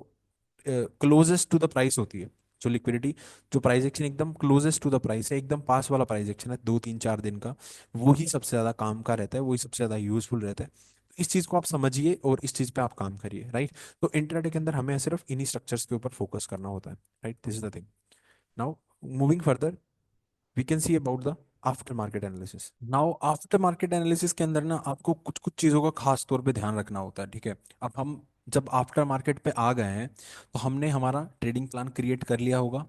क्लोजेस्ट टू द प्राइस होती है, जो लिक्विडिटी, जो प्राइस एक्शन एकदम क्लोजेस्ट टू द प्राइस है, एकदम पास वाला प्राइस एक्शन है 2 3 4 दिन का, वही सबसे ज्यादा काम का रहता है, वही सबसे ज्यादा यूजफुल रहता है। तो इस चीज को आप समझिए और इस चीज पे आप काम करिए, राइट। तो इंट्राडे के अंदर हमें सिर्फ इन्हीं स्ट्रक्चर्स के ऊपर फोकस करना होता है, right, this is the thing. Now moving further, we can see about the after market analysis. Now after market analysis के अंदर ना आपको कुछ कुछ चीज़ों का खास तौर पे ध्यान रखना होता है। ठीक है। अब हम जब आफ्टर मार्केट पे आ गए हैं तो हमने हमारा ट्रेडिंग प्लान क्रिएट कर लिया होगा,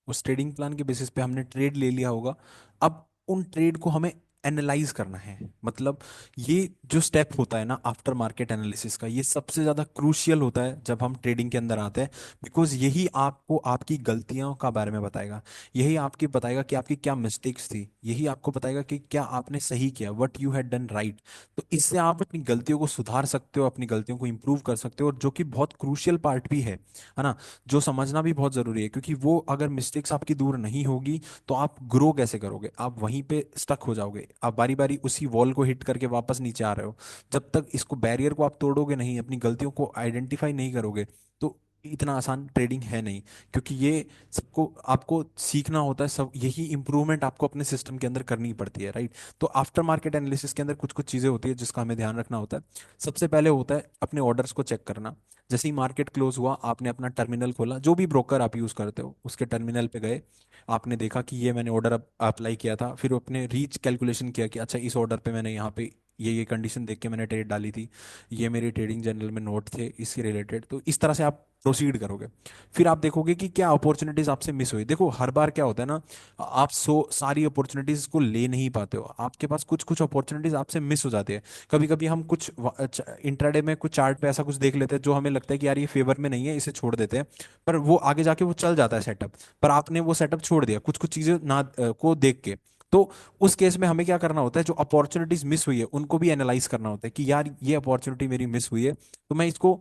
उस ट्रेडिंग प्लान के बेसिस पे हमने ट्रेड ले लिया होगा। अब उन ट्रेड को हमें एनालाइज करना है, मतलब ये जो स्टेप होता है ना आफ्टर मार्केट एनालिसिस का, ये सबसे ज्यादा क्रूशियल होता है जब हम ट्रेडिंग के अंदर आते हैं। बिकॉज यही आपको आपकी गलतियों का बारे में बताएगा, यही आपकी बताएगा कि आपकी क्या मिस्टेक्स थी, यही आपको बताएगा कि क्या आपने सही किया, what you had done right. तो इससे आप अपनी गलतियों को सुधार सकते हो, अपनी गलतियों को इंप्रूव कर सकते हो, और जो कि बहुत क्रूशियल पार्ट भी है ना, जो समझना भी बहुत जरूरी है। क्योंकि वो अगर मिस्टेक्स आपकी दूर नहीं होगी तो आप ग्रो कैसे करोगे, आप वहीं पे स्टक हो जाओगे, आप बारी बारी उसी वॉल को हिट करके वापस नीचे आ रहे हो। जब तक इसको बैरियर को आप तोड़ोगे नहीं, अपनी गलतियों को आइडेंटिफाई नहीं करोगे, तो इतना आसान ट्रेडिंग है नहीं। क्योंकि ये सबको आपको सीखना होता है, सब यही इंप्रूवमेंट आपको अपने सिस्टम के अंदर करनी पड़ती है, राइट। तो आफ्टर मार्केट एनालिसिस के अंदर कुछ कुछ चीजें होती है जिसका हमें ध्यान रखना होता है। सबसे पहले होता है अपने ऑर्डर्स को चेक करना। जैसे ही मार्केट क्लोज हुआ, आपने अपना टर्मिनल खोला, जो भी ब्रोकर आप यूज करते हो उसके टर्मिनल पे गए, आपने देखा कि ये मैंने ऑर्डर अप्लाई किया था, फिर अपने रीच कैलकुलेशन किया कि अच्छा इस ऑर्डर पे मैंने यहाँ पे ये कंडीशन देख के मैंने ट्रेड डाली थी, ये मेरी ट्रेडिंग जर्नल में नोट थे इससे रिलेटेड। तो इस तरह से आप प्रोसीड करोगे। फिर आप देखोगे कि क्या अपॉर्चुनिटीज आपसे मिस हुई। देखो हर बार क्या होता है ना, आप सारी अपॉर्चुनिटीज को ले नहीं पाते हो, आपके पास कुछ कुछ अपॉर्चुनिटीज आपसे मिस हो जाती है। कभी कभी हम कुछ इंट्राडे में कुछ चार्ट पे ऐसा कुछ देख लेते हैं जो हमें लगता है कि यार ये फेवर में नहीं है, इसे छोड़ देते हैं, पर वो आगे जाके वो चल जाता है सेटअप, पर आपने वो सेटअप छोड़ दिया कुछ कुछ चीजें ना को देख के। तो उस केस में हमें क्या करना होता है, जो अपॉर्चुनिटीज मिस हुई है उनको भी एनालाइज करना होता है कि यार ये अपॉर्चुनिटी मेरी मिस हुई है, तो मैं इसको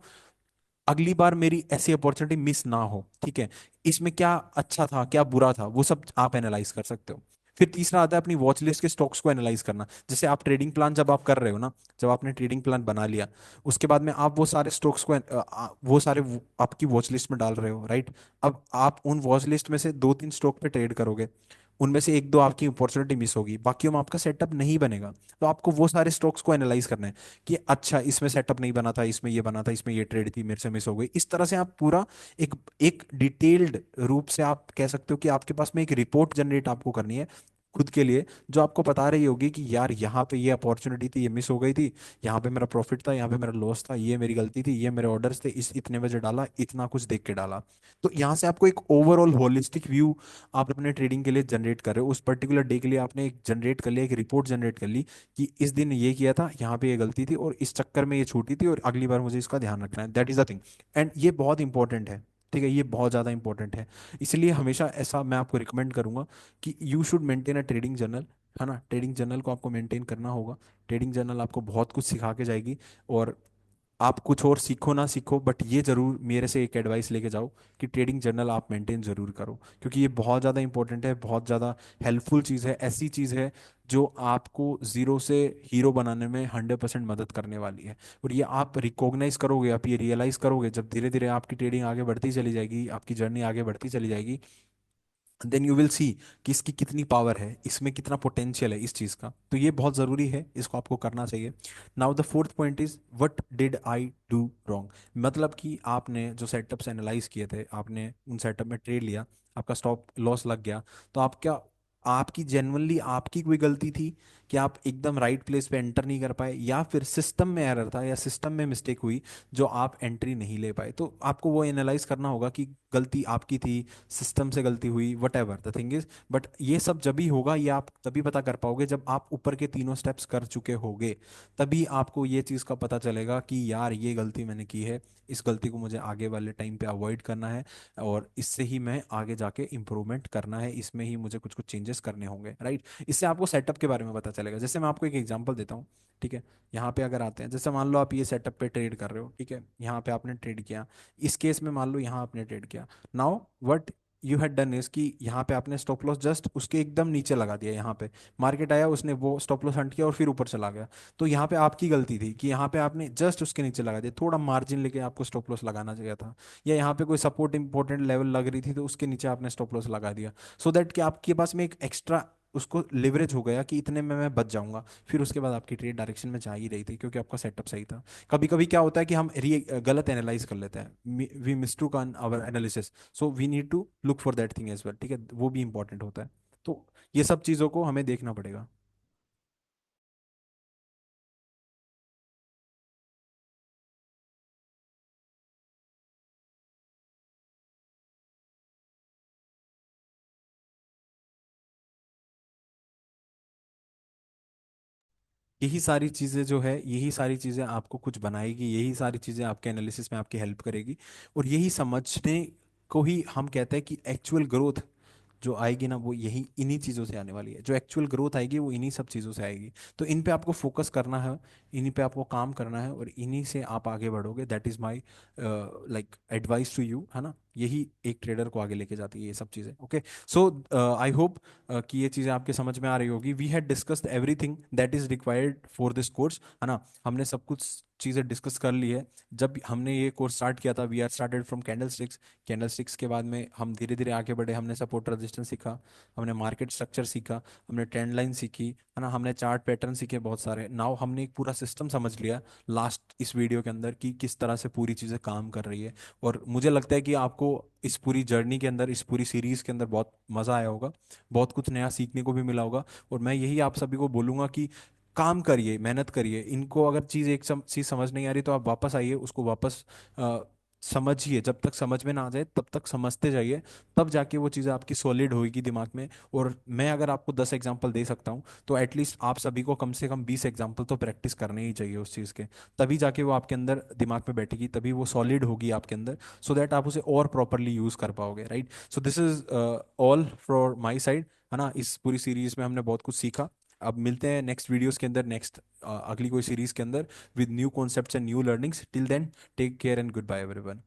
अगली बार मेरी ऐसी अपॉर्चुनिटी मिस ना हो, ठीक है। इसमें क्या अच्छा था क्या बुरा था वो सब आप एनालाइज कर सकते हो। फिर तीसरा आता है अपनी वॉच लिस्ट के स्टॉक्स को एनालाइज करना। जैसे आप ट्रेडिंग प्लान जब आप कर रहे हो ना, जब आपने ट्रेडिंग प्लान बना लिया, उसके बाद में आप वो सारे स्टॉक्स को वो सारे आपकी वॉच लिस्ट में डाल रहे हो, राइट। अब आप उन वॉच लिस्ट में से दो तीन स्टॉक पे ट्रेड करोगे, उनमें से एक दो आपकी अपॉर्चुनिटी मिस होगी, बाकी में आपका सेटअप नहीं बनेगा। तो आपको वो सारे स्टॉक्स को एनालाइज करना है कि अच्छा इसमें सेटअप नहीं बना था, इसमें ये बना था, इसमें ये ट्रेड थी मेरे से मिस हो गई। इस तरह से आप पूरा एक एक डिटेल्ड रूप से आप कह सकते हो कि आपके पास में एक रिपोर्ट जनरेट आपको करनी है खुद के लिए, जो आपको बता रही होगी कि यार यहाँ पे ये अपॉर्चुनिटी थी, ये मिस हो गई थी, यहाँ पे मेरा प्रॉफिट था, यहाँ पे मेरा लॉस था, ये मेरी गलती थी, ये मेरे ऑर्डर्स थे, इस इतने बजे डाला, इतना कुछ देख के डाला। तो यहाँ से आपको एक ओवरऑल होलिस्टिक व्यू आप अपने ट्रेडिंग के लिए जनरेट कर रहे हो। उस पर्टिकुलर डे के लिए आपने एक जनरेट कर लिया, एक रिपोर्ट जनरेट कर ली कि इस दिन ये किया था, यहाँ पे ये गलती थी, और इस चक्कर में ये छूटी थी, और अगली बार मुझे इसका ध्यान रखना है। That is the thing. And ये बहुत इंपॉर्टेंट है, ठीक है, ये बहुत ज़्यादा इंपॉर्टेंट है। इसलिए हमेशा ऐसा मैं आपको रिकमेंड करूंगा कि you should maintain a trading journal, है ना। ट्रेडिंग जर्नल को आपको मेंटेन करना होगा। ट्रेडिंग जर्नल आपको बहुत कुछ सिखा के जाएगी। और आप कुछ और सीखो ना सीखो, बट ये जरूर मेरे से एक एडवाइस लेके जाओ कि ट्रेडिंग जर्नल आप मेंटेन जरूर करो, क्योंकि ये बहुत ज़्यादा इंपॉर्टेंट है, बहुत ज़्यादा हेल्पफुल चीज़ है, ऐसी चीज़ है जो आपको जीरो से हीरो बनाने में 100% मदद करने वाली है। और ये आप रिकॉग्नाइज करोगे, आप ये रियलाइज करोगे जब धीरे धीरे आपकी ट्रेडिंग आगे बढ़ती चली जाएगी, आपकी जर्नी आगे बढ़ती चली जाएगी, देन यू विल सी कि इसकी कितनी पावर है, इसमें कितना पोटेंशियल है इस चीज़ का। तो ये बहुत ज़रूरी है, इसको आपको करना चाहिए। Now the fourth point is what did I do wrong. मतलब कि आपने जो सेटअप्स एनालाइज किए थे, आपने उन सेटअप में ट्रेड लिया, आपका स्टॉप लॉस लग गया, तो आप क्या, आपकी जेन्युइनली आपकी कोई गलती थी कि आप एकदम राइट प्लेस पे एंटर नहीं कर पाए, या फिर सिस्टम में एरर था या सिस्टम में मिस्टेक हुई जो आप एंट्री नहीं ले पाए। तो आपको वो एनालाइज करना होगा कि गलती आपकी थी, सिस्टम से गलती हुई, what ever the thing is. But ये सब जब ही होगा, ये आप तभी पता कर पाओगे जब आप ऊपर के तीनों स्टेप्स कर चुके होगे। तभी आपको ये चीज़ का पता चलेगा कि यार ये गलती मैंने की है, इस गलती को मुझे आगे वाले टाइम पे अवॉइड करना है, और इससे ही मैं आगे जाके इम्प्रूवमेंट करना है, इसमें ही मुझे कुछ कुछ चेंजेस करने होंगे, राइट। इससे आपको सेटअप के बारे में पता चलेगा। जैसे मैं आपको एक एग्जांपल देता हूँ, ठीक है। यहाँ पे अगर आते हैं, जैसे मान लो आप ये सेटअप पे ट्रेड कर रहे हो, ठीक है, यहाँ पे आपने ट्रेड किया, इस केस में मान लो यहाँ आपने ट्रेड किया। Now what you had done is कि यहाँ पे आपने स्टॉप लॉस जस्ट उसके एकदम नीचे लगा दिया। यहाँ पे मार्केट आया, उसने वो स्टॉप लॉस हंट किया और फिर ऊपर चला गया। तो यहाँ पे आपकी गलती थी कि यहाँ पे आपने जस्ट उसके नीचे लगा दिया, थोड़ा मार्जिन लेके आपको स्टॉप लॉस लगाना चाहिए था। या यहाँ पे कोई सपोर्ट इंपॉर्टेंट लेवल लग रही थी तो उसके नीचे आपने स्टॉप लॉस लगा दिया, सो दैट कि आपके पास में एक एक्स्ट्रा उसको लिवरेज हो गया कि इतने में मैं बच जाऊंगा। फिर उसके बाद आपकी ट्रेड डायरेक्शन में जा ही रही थी क्योंकि आपका सेटअप सही था। कभी कभी क्या होता है कि हम गलत एनालाइज कर लेते हैं, we mistook on our analysis, so we need to look for that thing as well, ठीक है, वो भी इंपॉर्टेंट होता है। तो ये सब चीज़ों को हमें देखना पड़ेगा। यही सारी चीज़ें जो है, यही सारी चीज़ें आपको कुछ बनाएगी, यही सारी चीज़ें आपके एनालिसिस में आपकी हेल्प करेगी। और यही समझने को ही हम कहते हैं कि एक्चुअल ग्रोथ जो आएगी ना, वो यही इन्हीं चीज़ों से आने वाली है। जो एक्चुअल ग्रोथ आएगी वो इन्हीं सब चीज़ों से आएगी। तो इन पे आपको फोकस करना है, इन्हीं पे आपको काम करना है, और इन्हीं से आप आगे बढ़ोगे। That is my like advice to you, है ना। यही एक ट्रेडर को आगे लेके जाती है ये सब चीज़ें। ओके, सो आई होप कि ये चीज़ें आपके समझ में आ रही होगी। We had discussed everything that is required for this course, है ना। हमने सब कुछ चीज़ें डिस्कस कर ली है। जब हमने ये कोर्स स्टार्ट किया था, we are started from candle. Candlesticks के बाद में हम धीरे धीरे आगे बढ़े, हमने सपोर्ट रेजिस्टेंस सीखा, हमने मार्केट स्ट्रक्चर सीखा, हमने ट्रेंड लाइन सीखी, है ना, हमने चार्ट पैटर्न सीखे बहुत सारे। नाउ हमने एक पूरा सिस्टम समझ लिया लास्ट इस वीडियो के अंदर कि किस तरह से पूरी चीज़ें काम कर रही है। और मुझे लगता है कि आपको इस पूरी जर्नी के अंदर, इस पूरी सीरीज के अंदर बहुत मज़ा आया होगा, बहुत कुछ नया सीखने को भी मिला होगा। और मैं यही आप सभी को बोलूँगा कि काम करिए, मेहनत करिए। इनको अगर चीज़ एक चीज़ समझ नहीं आ रही तो आप वापस आइए, उसको वापस समझिए। जब तक समझ में ना आ जाए तब तक समझते जाइए, तब जाके वो चीज़ें आपकी सॉलिड होगी दिमाग में। और मैं अगर आपको 10 एग्जाम्पल दे सकता हूँ तो एटलीस्ट आप सभी को कम से कम 20 एग्जाम्पल तो प्रैक्टिस करने ही चाहिए उस चीज़ के। तभी जाके वो आपके अंदर दिमाग में बैठेगी, तभी वो सॉलिड होगी आपके अंदर, सो दैट आप उसे और प्रॉपरली यूज़ कर पाओगे, right. So this is all for my side. है ना। इस पूरी सीरीज में हमने बहुत कुछ सीखा। अब मिलते हैं नेक्स्ट वीडियोस के अंदर, नेक्स्ट अगली कोई सीरीज के अंदर, with new concepts and new learnings. Till then, take care and goodbye everyone.